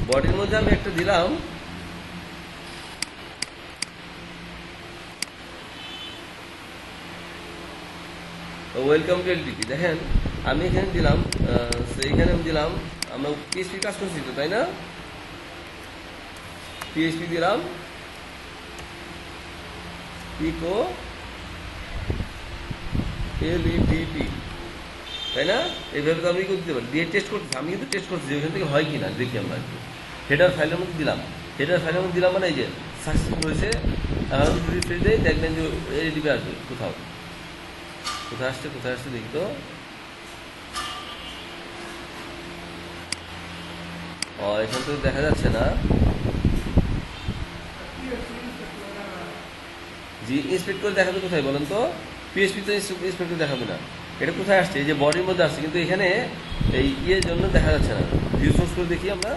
বডির মধ্যে আমি একটা দিলাম ওয়েলকাম টু এলডিপি। দেখেন আমি এখানে দিলাম, এইখানে আমি দিলাম, আমরা পিএইচপি কাজ করছি তো, তাই না? পিএইচপি দিলাম ইকো এলইডিপি, তাই না? এইভাবে তো আমি করতে পারি, দিয়ে টেস্ট করতেছি, আমি কিন্তু টেস্ট করতেছি ওইখান থেকে হয় কিনা দেখি আমরা একটু। হেডার ফাইলের মধ্যে দিলাম, হেডার ফাইল আমি দিলাম মানে এই যে সাকসেসফুল হয়েছে। এখন যদি রিফ্রেশ দেই দেখবেন যে এলডিপি আসবে কোথায় আসছে দেখি তো। এখান থেকে দেখা যাচ্ছে না। জি ইন্সপেক্ট করে দেখাবে কোথায় বলেন তো? পিএসপি তো ইন্সপেক্ট করে দেখাবে না। এটা কোথায় আসছে? এই যে বডির মধ্যে আসছে, কিন্তু এখানে এই ইয়ের জন্য দেখা যাচ্ছে না। ভিউ সোর্স করে দেখি আমরা।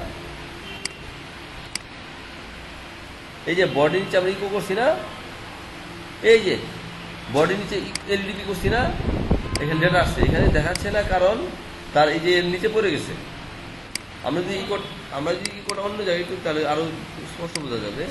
এই যে বডির নিচে আমরা ইকো করছি না, এই যে বডির নিচে এলডিপি করছি না, এখানে ডেটা আসছে, এখানে দেখাচ্ছে না কারণ তার এই যে নিচে পড়ে গেছে। আমরা যদি ইকোটা অন্য জায়গায় করি তাহলে আরো স্পষ্ট বোঝা যাবে।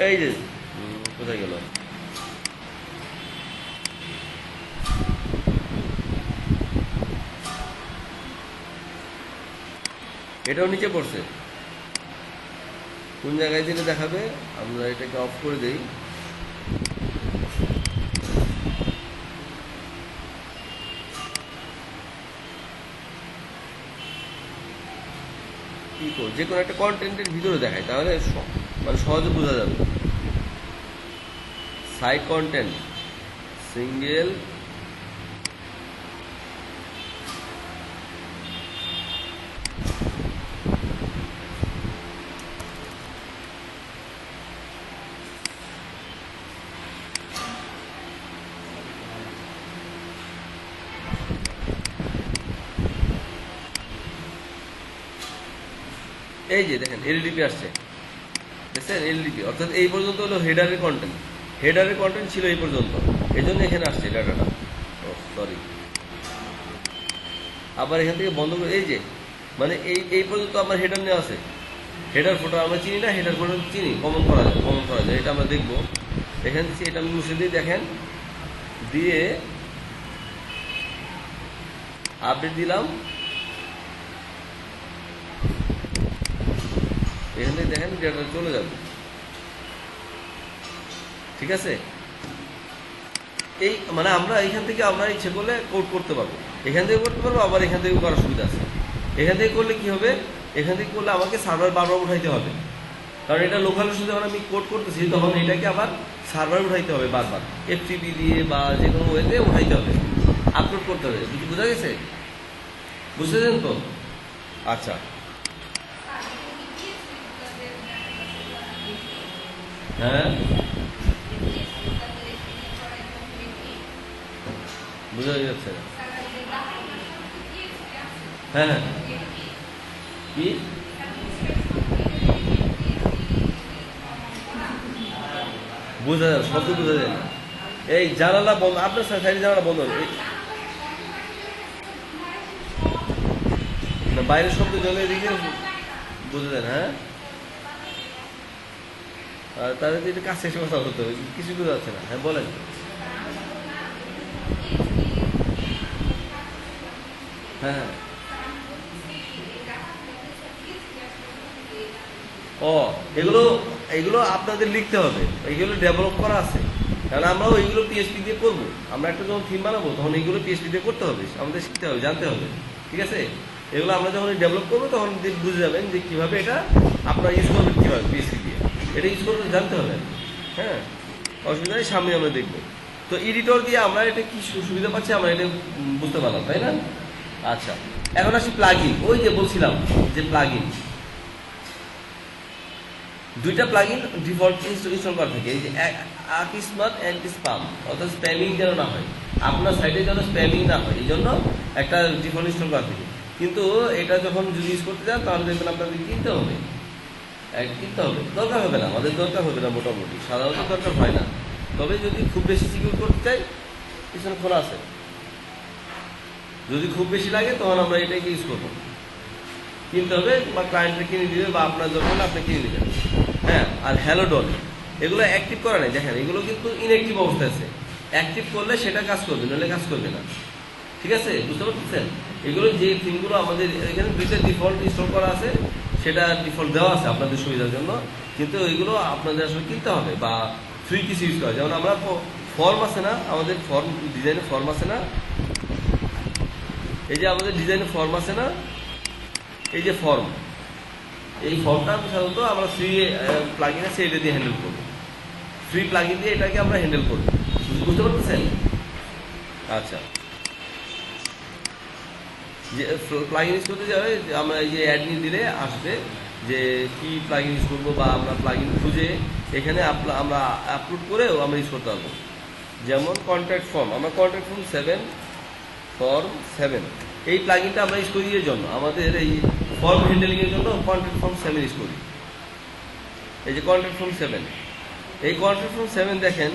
এই যে কোথায় গেল? এটাও নিচে পড়ছে। কোন জায়গায় দিলে দেখাবে? আমরা এটাকে অফ করে দেই। যে কোনো একটা কন্টেন্টের ভিতরে দেখায়, তাহলে মানে সহজে বোঝা যাবে। সাইড কন্টেন্ট সিঙ্গেল এই যে দেখেন এলডিপি আসছে, দেখছেন এলডিপি, অর্থাৎ এই পর্যন্ত হলো হেডারের কন্টেন্ট ছিল এই পর্যন্ত, এই জন্য এখানে আসছে ডাটাটা। সরি, আবার এখান থেকে বন্ধ করে এই যে মানে এই পর্যন্ত আমার হেডার নেওয়া আছে। হেডার ফটো আমরা চিনি না, হেডার ফটো চিনি, কমন করা যায়, এটা আমরা দেখবো। এখান থেকে এটা আমি মুছে দিই, দেখেন দিয়ে আপডেট দিলাম। এখান থেকে দেখেন ডেটা চলে যাবে, ঠিক আছে। এই মানে আমরা এখান থেকে আমরা ইচ্ছে করলে কোড করতে পারবো, এখান থেকে করতে পারবো, আবার এখান থেকে করার সুবিধা আছে। এখান থেকে করলে কি হবে? এখান থেকে করলে আমাকে সার্ভার বারবার উঠাইতে হবে, কারণ এটা লোকালের সাথে যখন আমি কোড করতেছি তখন এটাকে আবার সার্ভার উঠাইতে হবে বারবার, এফটিপি দিয়ে বা যে কোনো ওয়েতে উঠাইতে হবে, আপলোড করতে হবে। কিছু বোঝা গেছে? বুঝতেছেন তো? আচ্ছা, হ্যাঁ বোঝা যাচ্ছে। হ্যাঁ কি বোঝা যায়? শব্দ বোঝা যায় না। এই জানালা বন্ধ, আপনার সাইডে জানালা বন্ধ হবে না, বাইরের শব্দ জলে দিকে বোঝা যায় না। হ্যাঁ, আর তাদের একটু কাছে এসে কথা বলতে হবে, কিছু বোঝা যাচ্ছে না। হ্যাঁ বলেন। হ্যাঁ ও এগুলো আপনাদের লিখতে হবে, এইগুলো ডেভেলপ করা আছে, কারণ আমরাও এইগুলো পিএইচপি দিয়ে করবো। আমরা একটা যখন থিম বানাবো তখন এইগুলো পিএইচপি দিয়ে করতে হবে, আমাদের শিখতে হবে, জানতে হবে, ঠিক আছে। এগুলো আমরা যখন ডেভেলপ করবো তখন বুঝে যাবেন যে কীভাবে এটা আপনারা ইউজ করবেন, কীভাবে পিএইচপি দিয়ে এটা ইউজ করতে জানতে হবে। হ্যাঁ, অসুবিধা নেই, সামনে আমরা দেখবো। তো এডিটর দিয়ে আমরা এটা কি সুবিধা পাচ্ছি আমরা এটা বুঝতে পারলাম, তাই না? আচ্ছা, এখন আসি প্লাগইন। ওই যে বলছিলাম যে প্লাগইন, দুইটা প্লাগইন ডিফল্ট ইনস্টল করা থাকে। এই যে আকিসমাত অ্যান্টি স্প্যাম, অর্থাৎ স্প্যামিং যেন না হয়, আপনার সাইটে যেন স্প্যামিং না হয়, এই জন্য একটা ডিফল্ট ইনস্টল করা থাকে। কিন্তু এটা যখন যদি ইউজ করতে যান তাহলে দেখবেন আপনাদের কিনতে হবে, দরকার হবে না, আমাদের দরকার হবে না, মোটামুটি সাধারণত দরকার হয় না। তবে যদি খুব বেশি সিকিউর করতে চাই পিছনে খোলা আছে, যদি খুব বেশি লাগে তখন আমরা এটাকে ইউজ করবো, কিনতে হবে বা ক্লায়েন্টে কিনে দিবে বা আপনার যখন আপনি কিনে নেবেন। হ্যাঁ, আর হ্যালো ডল এগুলো অ্যাক্টিভ করা নেই, দেখেন এগুলো কিন্তু ইনঅ্যাক্টিভ অবস্থায় আছে। অ্যাক্টিভ করলে সেটা কাজ করবে, নাহলে কাজ করবে না। ঠিক আছে, বুঝতে পারতেছেন? এগুলো যে থিমগুলো আমাদের এখানে দুইটা ডিফল্ট ইনস্টল করা আছে, সেটা ডিফল্ট দেওয়া আছে আপনাদের সুবিধার জন্য, কিন্তু এগুলো আপনাদের আসলে কিনতে হবে বা ফ্রি কিছু ইউজ করা। যেমন আমরা ফর্ম আছে না, আমাদের ফর্ম ডিজাইনের ফর্ম আছে না, এই যে আমাদের ডিজাইনের ফর্ম আছে না, এই যে ফর্ম, এই ফর্মটা সাধারণত আমরা ফ্রি প্লাগইন আছে এটা দিয়ে হ্যান্ডেল করবো, ফ্রি প্লাগইন দিয়ে এটাকে আমরা হ্যান্ডেল করবো, বুঝতে পারতেছেন? আচ্ছা, যে প্লাগইন ইউজ করতে যাবে আমরা এই যে অ্যাডমিন দিলে আসবে যে কি প্লাগইন ইউজ করবো, বা আমরা প্লাগইন খুঁজে এখানে আমরা আপলোড করেও আমরা ইউজ করতে পারবো। যেমন কন্ট্যাক্ট ফর্ম, আমরা কন্ট্যাক্ট ফর্ম 7 এই প্লাগইনটা আমরা ইউজ করি এর জন্য, আমাদের এই ফর্ম হ্যান্ডেলিংয়ের জন্য কন্ট্যাক্ট ফর্ম 7 ইউজ করি। এই যে কন্ট্যাক্ট ফর্ম 7, এই কন্ট্যাক্ট ফর্ম 7 দেখেন,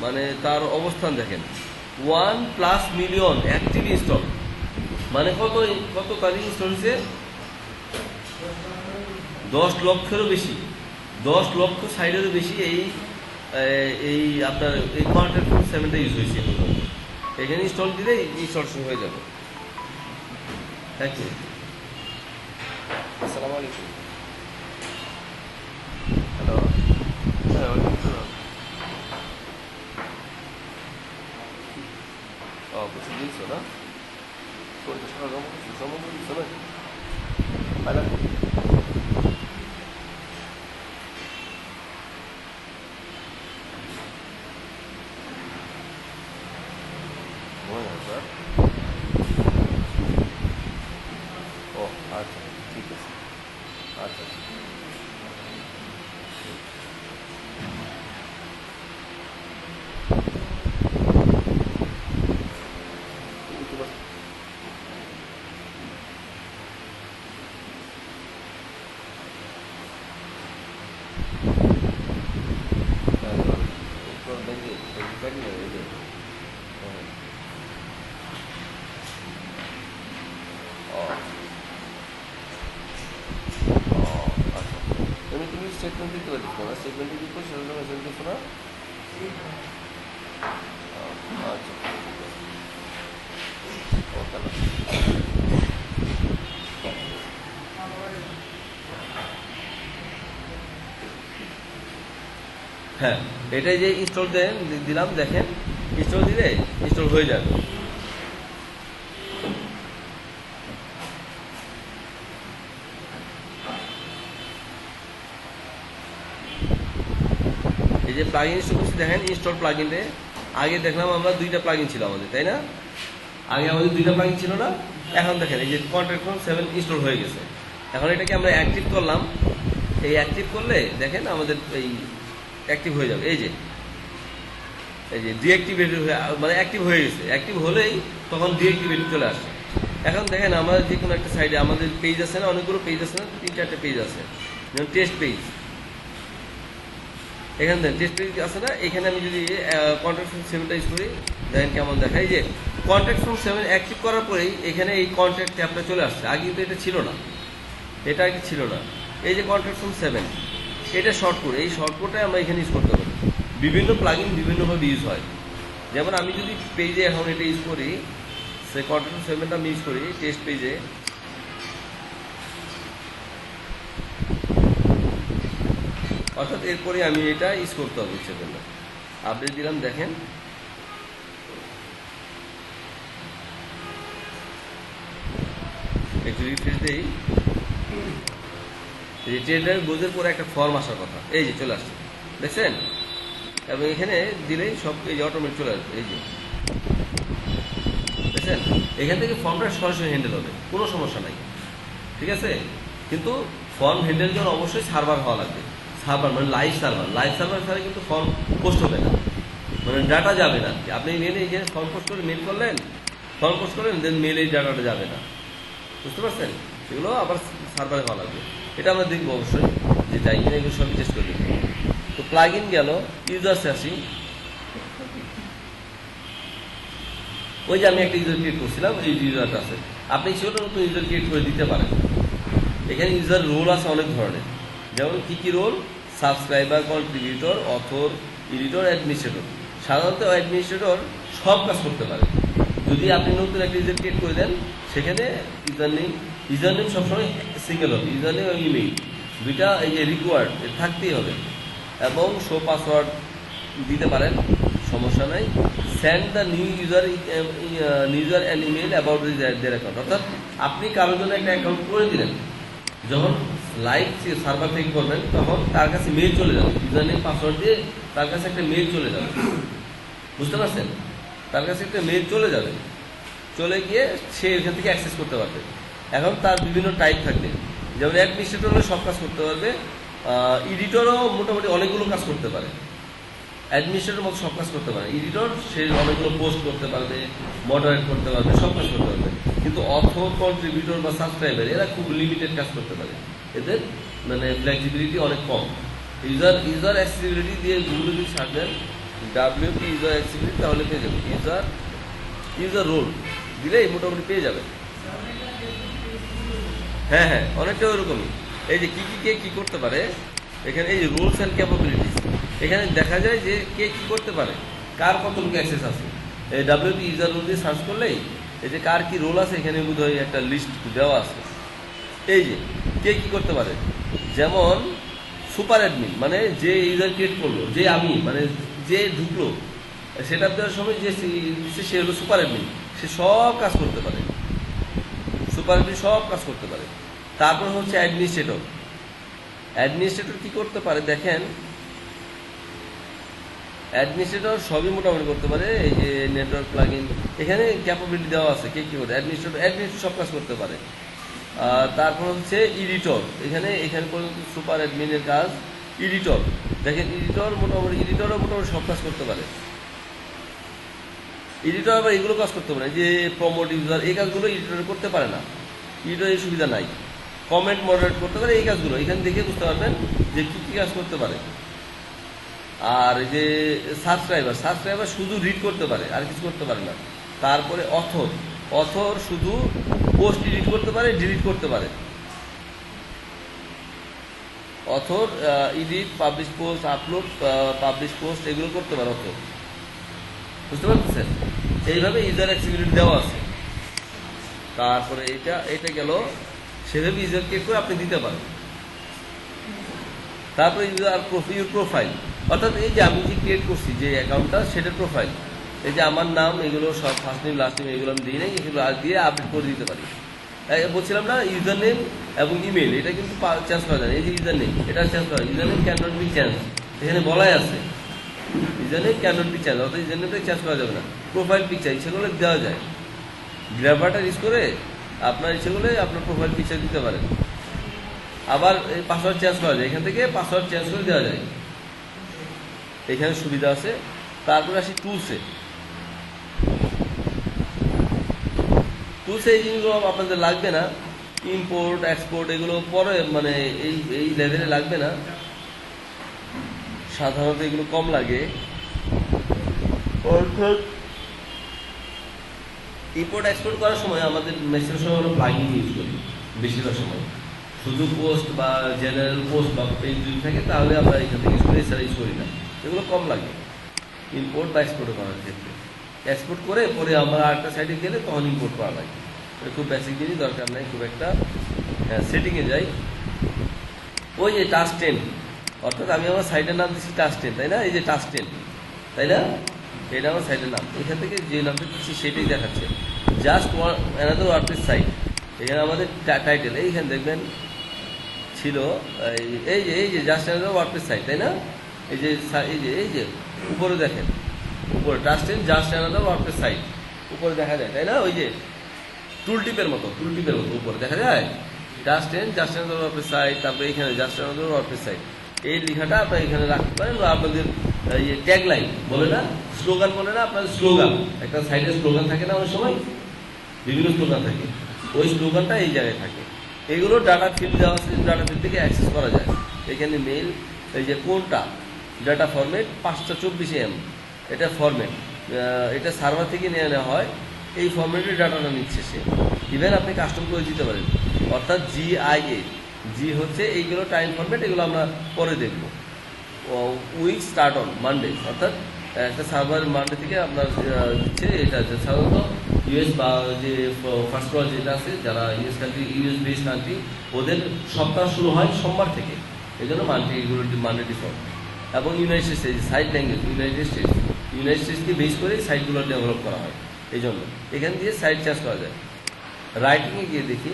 মানে তার অবস্থান দেখেন, 1+ মিলিয়ন অ্যাক্টিভ ইনস্টল, মানে কত তারিখ ইনস্টল হয়েছে? 10 লক্ষেরও বেশি, 10 লক্ষ সাইডেরও বেশি এই আপনার এই কন্ট্যাক্ট ফর্ম 7টা ইউজ হয়েছে। এখানে ইনস্টল দিলে ইনস্টলেশন হয়ে যাবে। থ্যাংক ইউ, আসসালামু আলাইকুম। হ্যালো, হ্যাঁ কিছু দিচ্ছ না, দিচ্ছ না পাইলা স্যার? ও আচ্ছা, ঠিক আছে, আচ্ছা। তুমি স্টেটমেন্ট দিতে পারিস না, স্টেটমেন্টে কি করছো সেটা মেসেজ দিচ্ছ না? আচ্ছা, হ্যাঁ, এটাই যে ইনস্টল দিলাম, দেখেন ইনস্টল দিলে ইনস্টল হয়ে যাবে। এই যে প্লাগইন ইনস্টল করছি দেখেন, ইনস্টল প্লাগইনে আগে দেখলাম আমরা 2টা প্লাগইন ছিল আমাদের, তাই না? আগে আমাদের 2টা প্লাগইন ছিল না, এখন দেখেন এই যে কন্ট্যাক্ট ফর্ম 7 ইনস্টল হয়ে গেছে। এখন এটাকে আমরা অ্যাক্টিভ করলাম, এই অ্যাক্টিভ করলে দেখেন আমাদের এই অ্যাক্টিভ হয়ে যাবে। এই যে ডিঅ্যাক্টিভেট হয়ে, মানে অ্যাক্টিভ হয়ে গেছে, অ্যাক্টিভ হলেই তখন ডিঅ্যাক্টিভেট চলে আসে। এখন দেখেন আমরা যে কোনো একটা সাইডে আমাদের পেজ আছে না, অনেকগুলো পেজ আছে না, 3-4টে পেজ আছে, যেমন টেস্ট পেজ, এখানে দেখেন টেস্ট পেজ আছে না, এখানে আমি যদি কন্ট্যাক্ট ফর্ম 7টা ইউজ করি দেখেন কেমন দেখায়। যে কন্ট্যাক্ট ফর্ম 7 অ্যাক্টিভ করার পরেই এখানে এই কন্ট্যাক্ট ট্যাবটা চলে আসছে, আগে কিন্তু এটা ছিল না, এটা আগে ছিল না। এই যে কন্ট্যাক্ট ফর্ম 7, এটা শর্টকট, এই শর্টকটে আমরা এখানে ইউজ করতে পারি। বিভিন্ন প্লাগইন বিভিন্নভাবে ইউজ হয়। যেমন আমি যদি পেজে এখন এটা ইউজ করি, সে কন্ট্যাক্ট ফর্ম 7টা আমি ইউজ করি টেস্ট পেজে, অর্থাৎ এরপরে আমি এটা ইউজ করতে হবে ইচ্ছে করলে। আপডেট দিলাম, দেখেন একটু রিফ্রেশ দিই, ট্রেডার গোজের পরে একটা ফর্ম আসার কথা, এই যে চলে আসছে, দেখছেন? এবং এখানে দিলেই সব এই যে অটোমেটিক চলে আসবে, এই যে দেখছেন? এখান থেকে ফর্মটা সরাসরি হ্যান্ডেল হবে, কোনো সমস্যা নাই, ঠিক আছে? কিন্তু ফর্ম হ্যান্ডেল জন্য অবশ্যই সার্ভার হওয়া লাগবে, সার্ভার মানে লাইভ সার্ভার ছাড়া কিন্তু ফর্ম পোস্ট হবে না, মানে ডাটা যাবে না। আপনি মেলে এখানে ফর্ম পোস্ট করে মেল করলেন, দেন মেলে এই ডাটাটা যাবে না, বুঝতে পারছেন? সেগুলো আবার সার্ভারে হওয়া লাগবে। এটা আমরা দেখবো অবশ্যই যে যাই কিনা, এগুলো সবই টেস্ট করে দেখবো। তো প্লাগইন গেল, ইউজার্সে আসি। ওই যে আমি একটা ইউজার ক্রিয়েট করছিলাম, এই ইউজারটা আছে, আপনি সেটা নতুন ইউজার ক্রিয়েট করে দিতে পারেন। এখানে ইউজার রোল আছে অনেক ধরনের, যেমন কী role? Subscriber, contributor, author, editor, administrator. সাধারণত অ্যাডমিনিস্ট্রেটর সব কাজ করতে পারে, যদি আপনি নতুন একটা ইউজার ক্রিয়েট করে দেন, সেখানে ইউজার নেম সবসময় সিঙ্গেল হবে, ইউজার নেম এবং ইমেইল দুইটা এই যে রিকোয়ার্ড থাকতেই হবে। এবং শো পাসওয়ার্ড দিতে পারেন, সমস্যা নাই। Send the new user and email about their account, অর্থাৎ আপনি কারোর জন্য একটা অ্যাকাউন্ট করে দিলেন, যখন লাইভ সার্ভার থেকে করবেন তখন তার কাছে মেইল চলে যাবে, ইউজার নেম পাসওয়ার্ড দিয়ে তার কাছে একটা মেইল চলে যাবে, বুঝতে পারছেন? তার কাছে একটা মেইল চলে যাবে, চলে গিয়ে সে এখান থেকে অ্যাক্সেস করতে পারবে। এখন তার বিভিন্ন টাইপ থাকবে, যেমন অ্যাডমিনিস্ট্রেটর হলে সব কাজ করতে পারবে, এডিটরও মোটামুটি অনেকগুলো কাজ করতে পারে, অ্যাডমিনিস্ট্রেটর মতো সব কাজ করতে পারে। এডিটর সে অনেকগুলো পোস্ট করতে পারবে, মডারেট করতে পারবে, সব কাজ করতে পারবে। কিন্তু অথর, কন্ট্রিবিউটর বা সাবস্ক্রাইবার এরা খুব লিমিটেড কাজ করতে পারে, এদের মানে ফ্লেক্সিবিলিটি অনেক কম। ইউজার অ্যাক্সেসিবিলিটি দিয়ে গুগলে যদি সার্চ দেন WP ইউজার অ্যাক্সেসিবিলিটি, তাহলে পেয়ে যাবেন। ইউজার রোল দিলেই মোটামুটি পেয়ে যাবেন। হ্যাঁ হ্যাঁ, অনেকটা ওরকমই। এই যে কে কী করতে পারে, এখানে এই যে রুলস অ্যান্ড ক্যাপাবিলিটিস, এখানে দেখা যায় যে কে কী করতে পারে, কার কতটুকু অ্যাক্সেস আছে। এই WP ইউজার রোল দিয়ে সার্চ করলেই এই যে কার কী রোল আছে এখানে বোধহয় একটা লিস্ট দেওয়া আছে। এই যে কে কী করতে পারে, যেমন সুপার অ্যাডমিন মানে যে ইউজার ক্রিয়েট করলো, যে আমি মানে যে ঢুকলো সেটা দেওয়ার সময় যে সে হলো সুপার অ্যাডমিন, সে সব কাজ করতে পারে, সুপার অ্যাডমিন সব কাজ করতে পারে। তারপর হচ্ছে অ্যাডমিনিস্ট্রেটর কি করতে পারে দেখেন, অ্যাডমিনিস্ট্রেটর সবই মোটামুটি করতে পারে। এই যে নেটওয়ার্ক প্লাগইন, এখানে ক্যাপাবিলিটি দেওয়া আছে কে কী করে। অ্যাডমিনিস্ট্রেটর সব কাজ করতে পারে। তারপর হচ্ছে এডিটর, এখানে পর্যন্ত সুপার অ্যাডমিনের কাজ। এডিটর দেখেন, এডিটরও মোটামুটি সব কাজ করতে পারে। এডিটর আবার এগুলো কাজ করতে পারে, যে প্রমোট ইউজার, এই কাজগুলো এডিটর করতে পারে না, এডিটরের সুবিধা নাই। কমেন্ট মডারেট করতে পারে, এই কাজগুলো এখানে দেখে বুঝতে পারবেন যে কী কী কাজ করতে পারে। আর যে সাবস্ক্রাইবার শুধু রিড করতে পারে, আর কিছু করতে পারে না। তারপরে অথর শুধু পোস্ট এডিট করতে পারে, ডিলিট করতে পারে। Author edit, publish post, upload, publish post এগুলো করতে পারে অথর, বুঝতে পারছেন? এইভাবে ইউজার অ্যাক্সেসিবিলিটি দেওয়া আছে। তারপরে এটা গেল, সেভাবে ইউজার ক্রিয়েট করে আপনি দিতে পারেন। তারপরে প্রোফাইল, অর্থাৎ এই যে আমি যে ক্রিয়েট করছি যে অ্যাকাউন্টটা, সেটার প্রোফাইল, এই যে আমার নাম, এগুলো সব ফার্স্ট নেম লাস্ট নেম এগুলো আমি দিই নাই, এগুলো দিয়ে আপডেট করে দিতে পারি। বলছিলাম না, ইউজার নেম এবং ইমেল এটা কিন্তু চেঞ্জ করা যায়। এই যে ইউজার নেম, এটা চেঞ্জ করা, user name can not be change, এখানে বলাই আছে user name can not be change, অর্থাৎ ইউজার নেমটা চেঞ্জ করা যাবে না। প্রোফাইল পিকচার সেগুলো দেওয়া যায়, গ্র্যাভারটা ইউজ করে আপনার ইচ্ছেগুলো আপনার প্রোফাইল পিকচার দিতে পারেন। আবার এই পাসওয়ার্ড চেঞ্জ করা যায়, এখান থেকে পাসওয়ার্ড চেঞ্জ করে দেওয়া যায়, এখানে সুবিধা আছে। তারপরে আসি টুলসে এই জিনিসগুলো আপনাদের লাগবে না, ইম্পোর্ট এক্সপোর্ট এগুলো পরে মানে এই লেভেলে লাগবে না, সাধারণত এগুলো কম লাগে। অর্থাৎ ইম্পোর্ট এক্সপোর্ট করার সময় আমাদের ম্যাক্সিমাম সময় আমরা প্লাগইন ইউজ করি, বেশিরভাগ সময় শুধু পোস্ট বা জেনারেল পোস্ট বা পেজ যদি থাকে তাহলে আমরা এখান থেকে এছাড়া ইউজ করি না, এগুলো কম লাগে ইম্পোর্ট বা এক্সপোর্ট করার ক্ষেত্রে। এক্সপোর্ট করে পরে আমরা আরেকটা সাইডে গেলে তখন ইম্পোর্ট করা লাগে, এটা খুব বেসিক জিনিস, দরকার নাই খুব একটা। সেটিংয়ে যাই, ওই যে টাস্ক 10, অর্থাৎ আমি আমার সাইটের নাম দিচ্ছি টাস্ক 10, তাই না? এই যে টাস্ক 10, তাই না? এটা আমার সাইটের নাম, এখান থেকে যে নামটা দিচ্ছি সেটাই দেখাচ্ছে, জাস্ট অ্যানাদার ওয়ার্ডপ্রেস সাইট। এখানে আমাদের টাইটেল এইখানে দেখবেন ছিল এই যে জাস্ট অ্যানাদার ওয়ার্ডপ্রেস সাইট, তাই না? এই যে উপরে দেখেন, উপরে task 10 just another WordPress site উপরে দেখা যায়, তাই না? ওই যে টুলটিপের মতো উপরে দেখা যায় just 10 just another WordPress site. তারপরে এখানে জাস্ট অ্যানাদার ওয়ার্ডপ্রেস সাইট, এই লেখাটা আপনারা এখানে রাখতে পারেন। বা আপনাদের ট্যাগ লাইন বলে না, স্লোগান বলে না, আপনাদের স্লোগান, একটা সাইডে স্লোগান থাকে না, অনেক সময় বিভিন্ন স্লোগান থাকে, ওই স্লোগানটা এই জায়গায় থাকে। এগুলো ডাটা ফিল্ড দেওয়া আছে, ডাটা ফিল্ড থেকে অ্যাক্সেস করা যায়। এখানে মেইল, এই যে কোনটা ডাটা ফরম্যাট 524 M, এটা ফরম্যাট, এটা সার্ভার থেকে নিয়ে নেওয়া হয়, এই ফরম্যাটের ডাটাটা নিচ্ছে সে। ইভেন আপনি কাস্টম করে দিতে পারেন, অর্থাৎ GIA, জি হচ্ছে এইগুলো টাইম ফরম্যাট, এগুলো আমরা পরে দেখব। উইক স্টার্ট অন মানডে, অর্থাৎ একটা সার্ভার মানডে থেকে আপনার দিচ্ছে। এটা সাধারণত ইউএস বা যে ফার্স্ট ফ্লোর যেটা আছে, যারা US country, US base country, ওদের সপ্তাহ শুরু হয় সোমবার থেকে, এই জন্য মানডে এগুলো মানডে ডিফল্ট। এবং United States site language, United স্টেটসকে বেস করে সাইটগুলো ডেভেলপ করা হয়, এই জন্য এখান দিয়ে সাইট চেঞ্জ করা যায়। রাইটিংয়ে গিয়ে দেখি,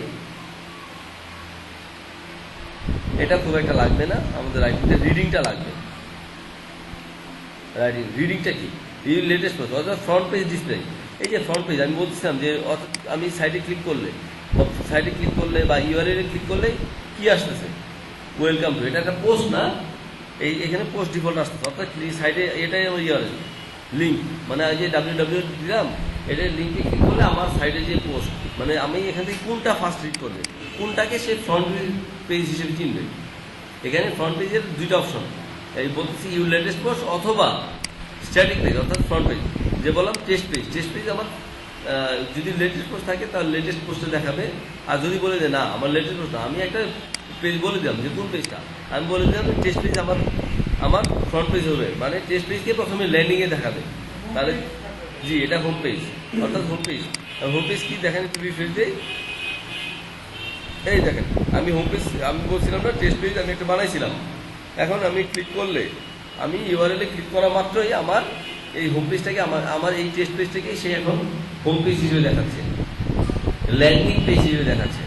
এটা খুব একটা লাগবে না আমাদের, রাইটিংটা রিডিংটা লাগবে। রিডিংটা কি, এই লেটেস্ট পোস্ট অর্থাৎ ফ্রন্ট পেজ ডিসপ্লে। এই যে ফ্রন্ট পেজ আমি বলছিলাম যে অর্থাৎ আমি সাইটে ক্লিক করলে বা ইউআরএল ক্লিক করলে কি আসতেছে, ওয়েলকাম টু, এটা একটা পোস্ট না, এখানে পোস্ট ডিফল্ট আসতেছে। অর্থাৎ সাইটে এটাই আমার ইউআরএল লিঙ্ক, মানে যে www দিলাম, এটার লিঙ্কে ক্লিক করলে আমার সাইটে যে পোস্ট, মানে আমি এখান থেকে কোনটা ফার্স্ট রিড করবে, কোনটাকে সে ফ্রন্ট পেজ হিসেবে চিনবে। এখানে ফ্রন্ট পেজের দুইটা অপশন, এই বলতেছি ইউ লেটেস্ট পোস্ট অথবা স্ট্যাটিক পেজ অর্থাৎ ফ্রন্ট পেজ। যে বললাম টেস্ট পেজ আমার যদি লেটেস্ট পোস্ট থাকে তাহলে লেটেস্ট পোস্টে দেখাবে। আর যদি বলে যে না আমার লেটেস্ট পোস্ট না, আমি একটা পেজ বলে দিলাম যে কোন পেজটা, আমি বলে দিলাম টেস্ট পেজ আমার ফ্রন্ট পেজ হবে, মানে টেস্ট পেজকে প্রথমে ল্যান্ডিংয়ে দেখাবে। তাহলে জি এটা হোম পেজ, অর্থাৎ হোম পেজ কি দেখেন, একটু রিফ্রেশ দেই, এই দেখেন আমি হোম পেজ, আমি বলছিলাম না টেস্ট পেজ আমি একটা বানাইছিলাম। এখন আমি ক্লিক করলে, আমি ইউআরএল ক্লিক করা মাত্রই আমার এই হোম পেজটাকে আমার এই টেস্ট পেজটাকে সে এখন হোম পেজ হিসেবে দেখাচ্ছে, ল্যান্ডিং পেজ হিসেবে দেখাচ্ছে।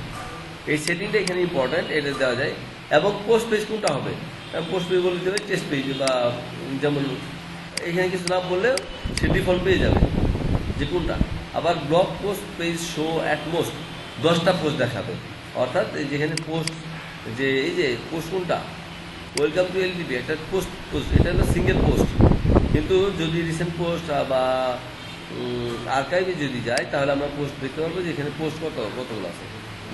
এই সেটিংটা এখানে ইম্পর্ট্যান্ট, এটা দেওয়া যায়। এবং পোস্ট পেজ কোনটা হবে, পোস্ট পেজ বলে দিতে হবে টেস্ট পেজ, বা যেমন এখানে কিছু না বললেও সে ডিফল্ট পেয়ে যাবে যে কোনটা। আবার blog post page show at most 10টা পোস্ট দেখাবে, অর্থাৎ যেখানে পোস্ট, যে এই যে পোস্ট কোনটা, ওয়েলকাম টু এলটিপি একটা পোস্ট, এটা হলো সিঙ্গেল পোস্ট। কিন্তু যদি রিসেন্ট পোস্ট বা আর্কাইভে যদি যায় তাহলে আমরা পোস্ট দেখতে পারবো যে এখানে পোস্ট কতগুলো আছে।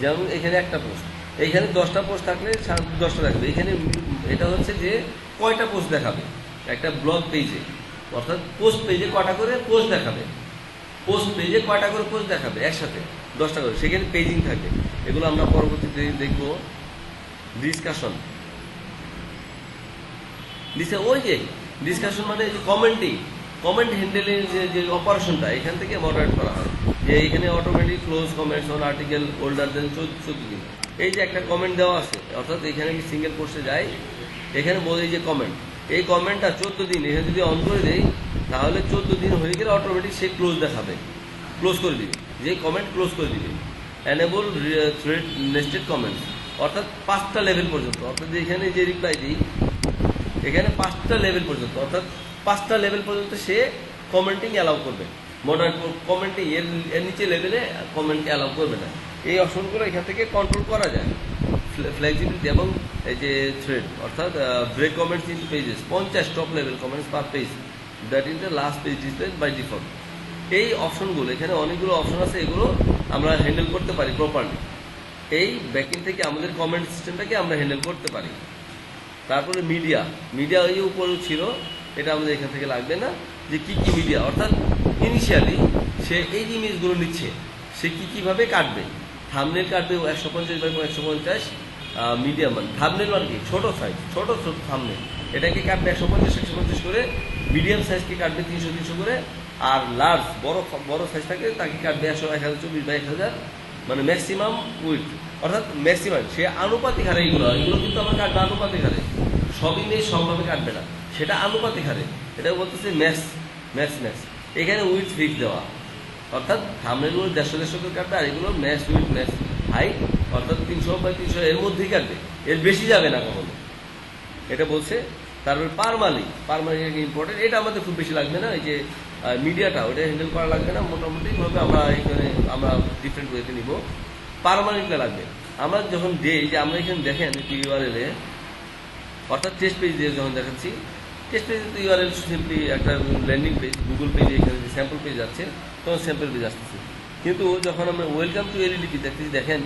যেমন এখানে একটা পোস্ট, এইখানে 10টা পোস্ট থাকলে 10টা দেখাবে। এখানে এটা হচ্ছে যে কয়টা পোস্ট দেখাবে একটা ব্লগ পেজে, অর্থাৎ পোস্ট পেজে কয়টা করে পোস্ট দেখাবে, একসাথে 10টা করে, সেখানে পেজিং থাকে। এগুলো আমরা পরবর্তীতে দেখব। ডিসকাশন, ওই যে ডিসকাশন মানে কমেন্ট হ্যান্ডেলের যে অপারেশনটা এখান থেকে মডারেট করা হয়, যে এখানে automatic close comments on article older than 14 দিন। এই যে একটা কমেন্ট দেওয়া আছে, অর্থাৎ এখানে আমি সিঙ্গেল পোস্টে যাই, এখানে বলে যে কমেন্ট, এই কমেন্টটা 14 দিন, এখানে যদি অন করে দেই তাহলে 14 দিন হয়ে গেলে অটোমেটিক সে ক্লোজ দেখাবে, ক্লোজ করে দিবে, যে কমেন্ট ক্লোজ করে দিবে। এনেবল থ্রেড নেস্টেড কমেন্টস, অর্থাৎ 5টা লেভেল পর্যন্ত, অর্থাৎ এখানে যে রিপ্লাই দিই এখানে 5টা লেভেল পর্যন্ত, অর্থাৎ 5টা লেভেল পর্যন্ত সে কমেন্টিং অ্যালাউ করবে। মডারেট কমেন্টিং এর নিচে লেভেলে কমেন্ট অ্যালাউ করবে না। এই অপশনগুলো এখান থেকে কন্ট্রোল করা যায়। ফ্লেক্সিবিলিটি এবং এই যে থ্রেড, অর্থাৎ break comments in pages, 50 top level comments per page that in the last page display by default. এই অপশনগুলো, এখানে অনেকগুলো অপশন আছে, এগুলো আমরা হ্যান্ডেল করতে পারি প্রপারলি। এই ব্যাকএন্ড থেকে আমাদের কমেন্ট সিস্টেমটাকে আমরা হ্যান্ডেল করতে পারি। তারপরে মিডিয়া ওই উপরে ছিল, এটা আমাদের এখান থেকে লাগবে না। যে কি মিডিয়া, অর্থাৎ ইনিশিয়ালি সে এই ইমেজগুলো নিচ্ছে, সে কীভাবে কাটবে, থাম্বনেল কাটবে 150x150, মিডিয়াম মানে থাম্বনেল মানে কি ছোট সাইজ, ছোট থাম্বনেল, এটাকে কাটবে 150x150 করে, মিডিয়াম সাইজকে কাটবে 300 করে, আর লার্জ বড় সাইজ থাকে তাকে কাটবে 1024 বা 1000, মানে ম্যাক্সিমাম উইথ, অর্থাৎ ম্যাক্সিমাম সে আনুপাতিক হারে। এগুলো কিন্তু আমার কাটবে আনুপাতিক হারে, সবই নেই সবভাবে কাটবে না, সেটা আনুপাতিক হারে। এটা বলতেছে ম্যাক্স। এখানে উইথ ফিক্স দেওয়া, অর্থাৎ থাম্বনেলগুলো 150 করে কাটবে, আর এগুলো ম্যাক্স উইথ ম্যাক্স হাই, অর্থাৎ 300 বা 300 এর মধ্যেই কাটবে, এর বেশি যাবে না কখনো, এটা বলছে। তারপরে পারমালি ইম্পর্টেন্ট, এটা আমাদের খুব বেশি লাগবে না। এই যে মিডিয়াটা ওটা হ্যান্ডেল করা লাগবে না, মোটামুটিভাবে আমরা এখানে আমরা ডিফারেন্ট ওয়েতে নিব। পারমানেন্টটা লাগবে। আমরা যখন দেই, যে আমরা এখানে দেখেন ইউআরএল এ, অর্থাৎ টেস্ট পেজ দিয়ে যখন দেখাচ্ছি, টেস্ট পেজে তো ইউআরএল সিম্পলি একটা ল্যান্ডিং পেজ, গুগল পেজে এখানে যে স্যাম্পল পেজ আছে তখন স্যাম্পল পেজ আসতেছে। কিন্তু যখন আমরা ওয়েলকাম টু এলটিপি দেখতেছি, দেখেন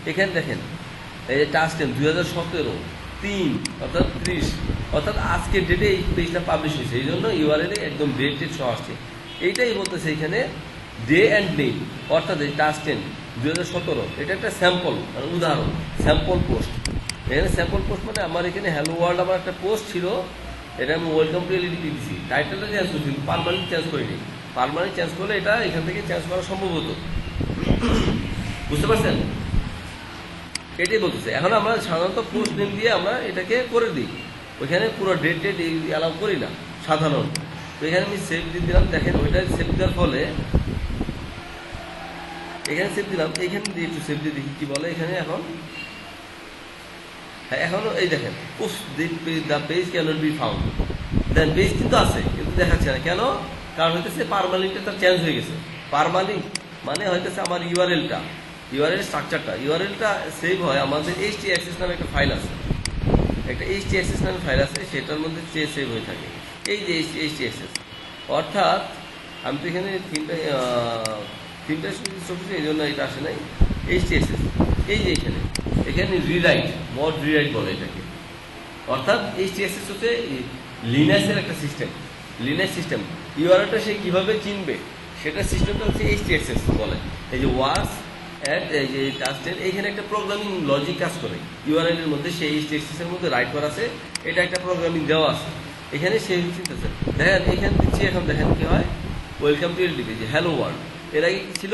এখানে দেখেন এই যে টাস্ক টাইম 2017-3 অর্থাৎ 30, অর্থাৎ আজকের ডেটে এই পেজটা পাবলিশ হয়েছে, এই জন্য ইউআরএল একদম ডেট সহ আসছে। এইটাই বলতেছে এখানে ডে অ্যান্ড নেম, অর্থাৎ এই টাস্ক 10 2017, এটা একটা স্যাম্পল মানে উদাহরণ, স্যাম্পল পোস্ট। এখানে স্যাম্পল পোস্ট মানে আমার এখানে হ্যালো ওয়ার্ল্ড আমার একটা পোস্ট ছিল, এটা আমি ওয়েলকাম টু এলইডি দিয়েছি, টাইটেলটা চেঞ্জ করছি, পারমানেন্ট চেঞ্জ করিনি। পারমানেন্ট চেঞ্জ করলে এটা এখান থেকে চেঞ্জ করা সম্ভব হতো, বুঝতে পারছেন? এটাই বলতেছে। এখন আমরা সাধারণত পোস্ট নেম দিয়ে আমরা এটাকে করে দিই, ওইখানে পুরো ডেট অ্যালাউ করি না সাধারণত। তো এখানে আমি সেভ দিয়ে দিলাম, দেখেন ওইটা সেভ দেওয়ার ফলে এখানে সেভ দিলাম, এইখানে দিয়ে একটু সেভ দিয়ে দেখি কি বলে এখানে। এখন হ্যাঁ, এখনো এই দেখেন oops the page can't be found, then page কিন্তু আছে কিন্তু দেখাচ্ছে না কেন? কারণ হইতেছে পারমালিংকটা তার চেঞ্জ হয়ে গেছে। পারমালিংক মানে হইতেছে আমার ইউআরএল স্ট্রাকচারটা, ইউআরএলটা সেভ হয় আমাদের htaccess নামে একটা ফাইল আছে, একটা htaccess নামে ফাইল আছে, সেটার মধ্যে সেভ হয়ে থাকে। এই যে htaccess, অর্থাৎ আমি তো এখানে তিনটা চলছে, এই জন্য এটা আসে নাই। htaccess এই যে এখানে রিরাইট, মড রিরাইট বলে এটাকে। অর্থাৎ htaccess হচ্ছে লিনাক্সের একটা সিস্টেম, লিনাক্স সিস্টেম। ইউআরএলটা সে কিভাবে চিনবে সেটা সিস্টেমটা হচ্ছে htaccess বলে। এই যে ওয়ার্স অ্যান্ড এই যে টাস্টের এইখানে একটা প্রোগ্রামিং লজিক কাজ করে ইউআরএল এর মধ্যে, সেই htaccess এর মধ্যে রাইট করা আছে, এটা একটা প্রোগ্রামিং দেওয়া আছে এখানে। সেই চিন্তাছে দেখেন এখানে দিচ্ছি, এখন দেখেন কি হয়, ওয়েলকাম টু এলইডি যে হ্যালো ওয়ার্ল্ড। এর আগে কি ছিল?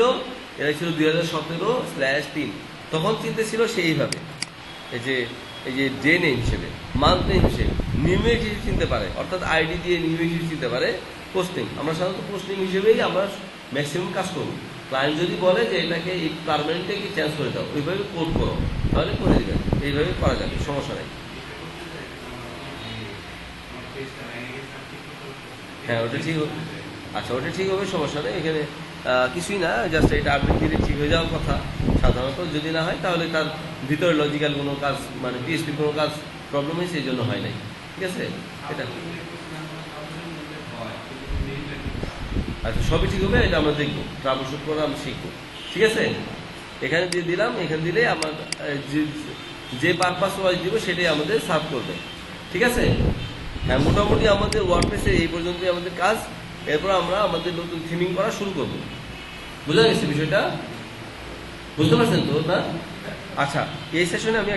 এরা ছিল 2017/3, তখন চিন্তা ছিল সেইভাবে, এই যে ডে নেম হিসেবে, মান্থ নেম হিসেবে, নিউমেরিক হিসেবে চিনতে পারে, অর্থাৎ আইডি দিয়ে নিউমেরিক হিসেবে চিনতে পারে। পোস্টিং আমরা সাধারণত পোস্টিং হিসেবেই আমরা ম্যাক্সিমাম কাজ করব। ক্লায়েন্ট যদি বলে যে এটাকে এই পারমানেন্টটাকে চেঞ্জ করে দাও, ওইভাবে কোড করো, তাহলে করে দেবেন, এইভাবে করা যাবে, সমস্যা নেই। হ্যাঁ ওটা ঠিক হবে, আচ্ছা ওটা ঠিক হবে, সমস্যা নেই। এখানে কিছুই না, জাস্ট এটা আপডেট দিলে ঠিক হয়ে যাওয়ার কথা সাধারণত। যদি না হয় তাহলে তার ভিতরে লজিক্যাল কোনো কাজ, মানে পিএইচপির কোনো কাজ প্রবলেম হয়েছে, এই জন্য হয় নাই, ঠিক আছে? এটা আচ্ছা সবই ঠিক হবে, এটা আমরা দেখবো, ট্রাবল শুট করে আমরা শিখবো, ঠিক আছে? এখানে দিয়ে দিলাম, এখানে দিলে আমার যে পারপাস ওয়াইজ দিব সেটাই আমাদের সার্ভ করবে, ঠিক আছে? হ্যাঁ, মোটামুটি আমাদের ওয়ার্ডপ্রেসে এই পর্যন্তই আমাদের কাজ। এরপর আমরা আমাদের নতুন থিমিং করা শুরু করব। বুঝা গেছে বিষয়টা? বুঝতে পারছেন তো না? আচ্ছা, এই সেশনে আমি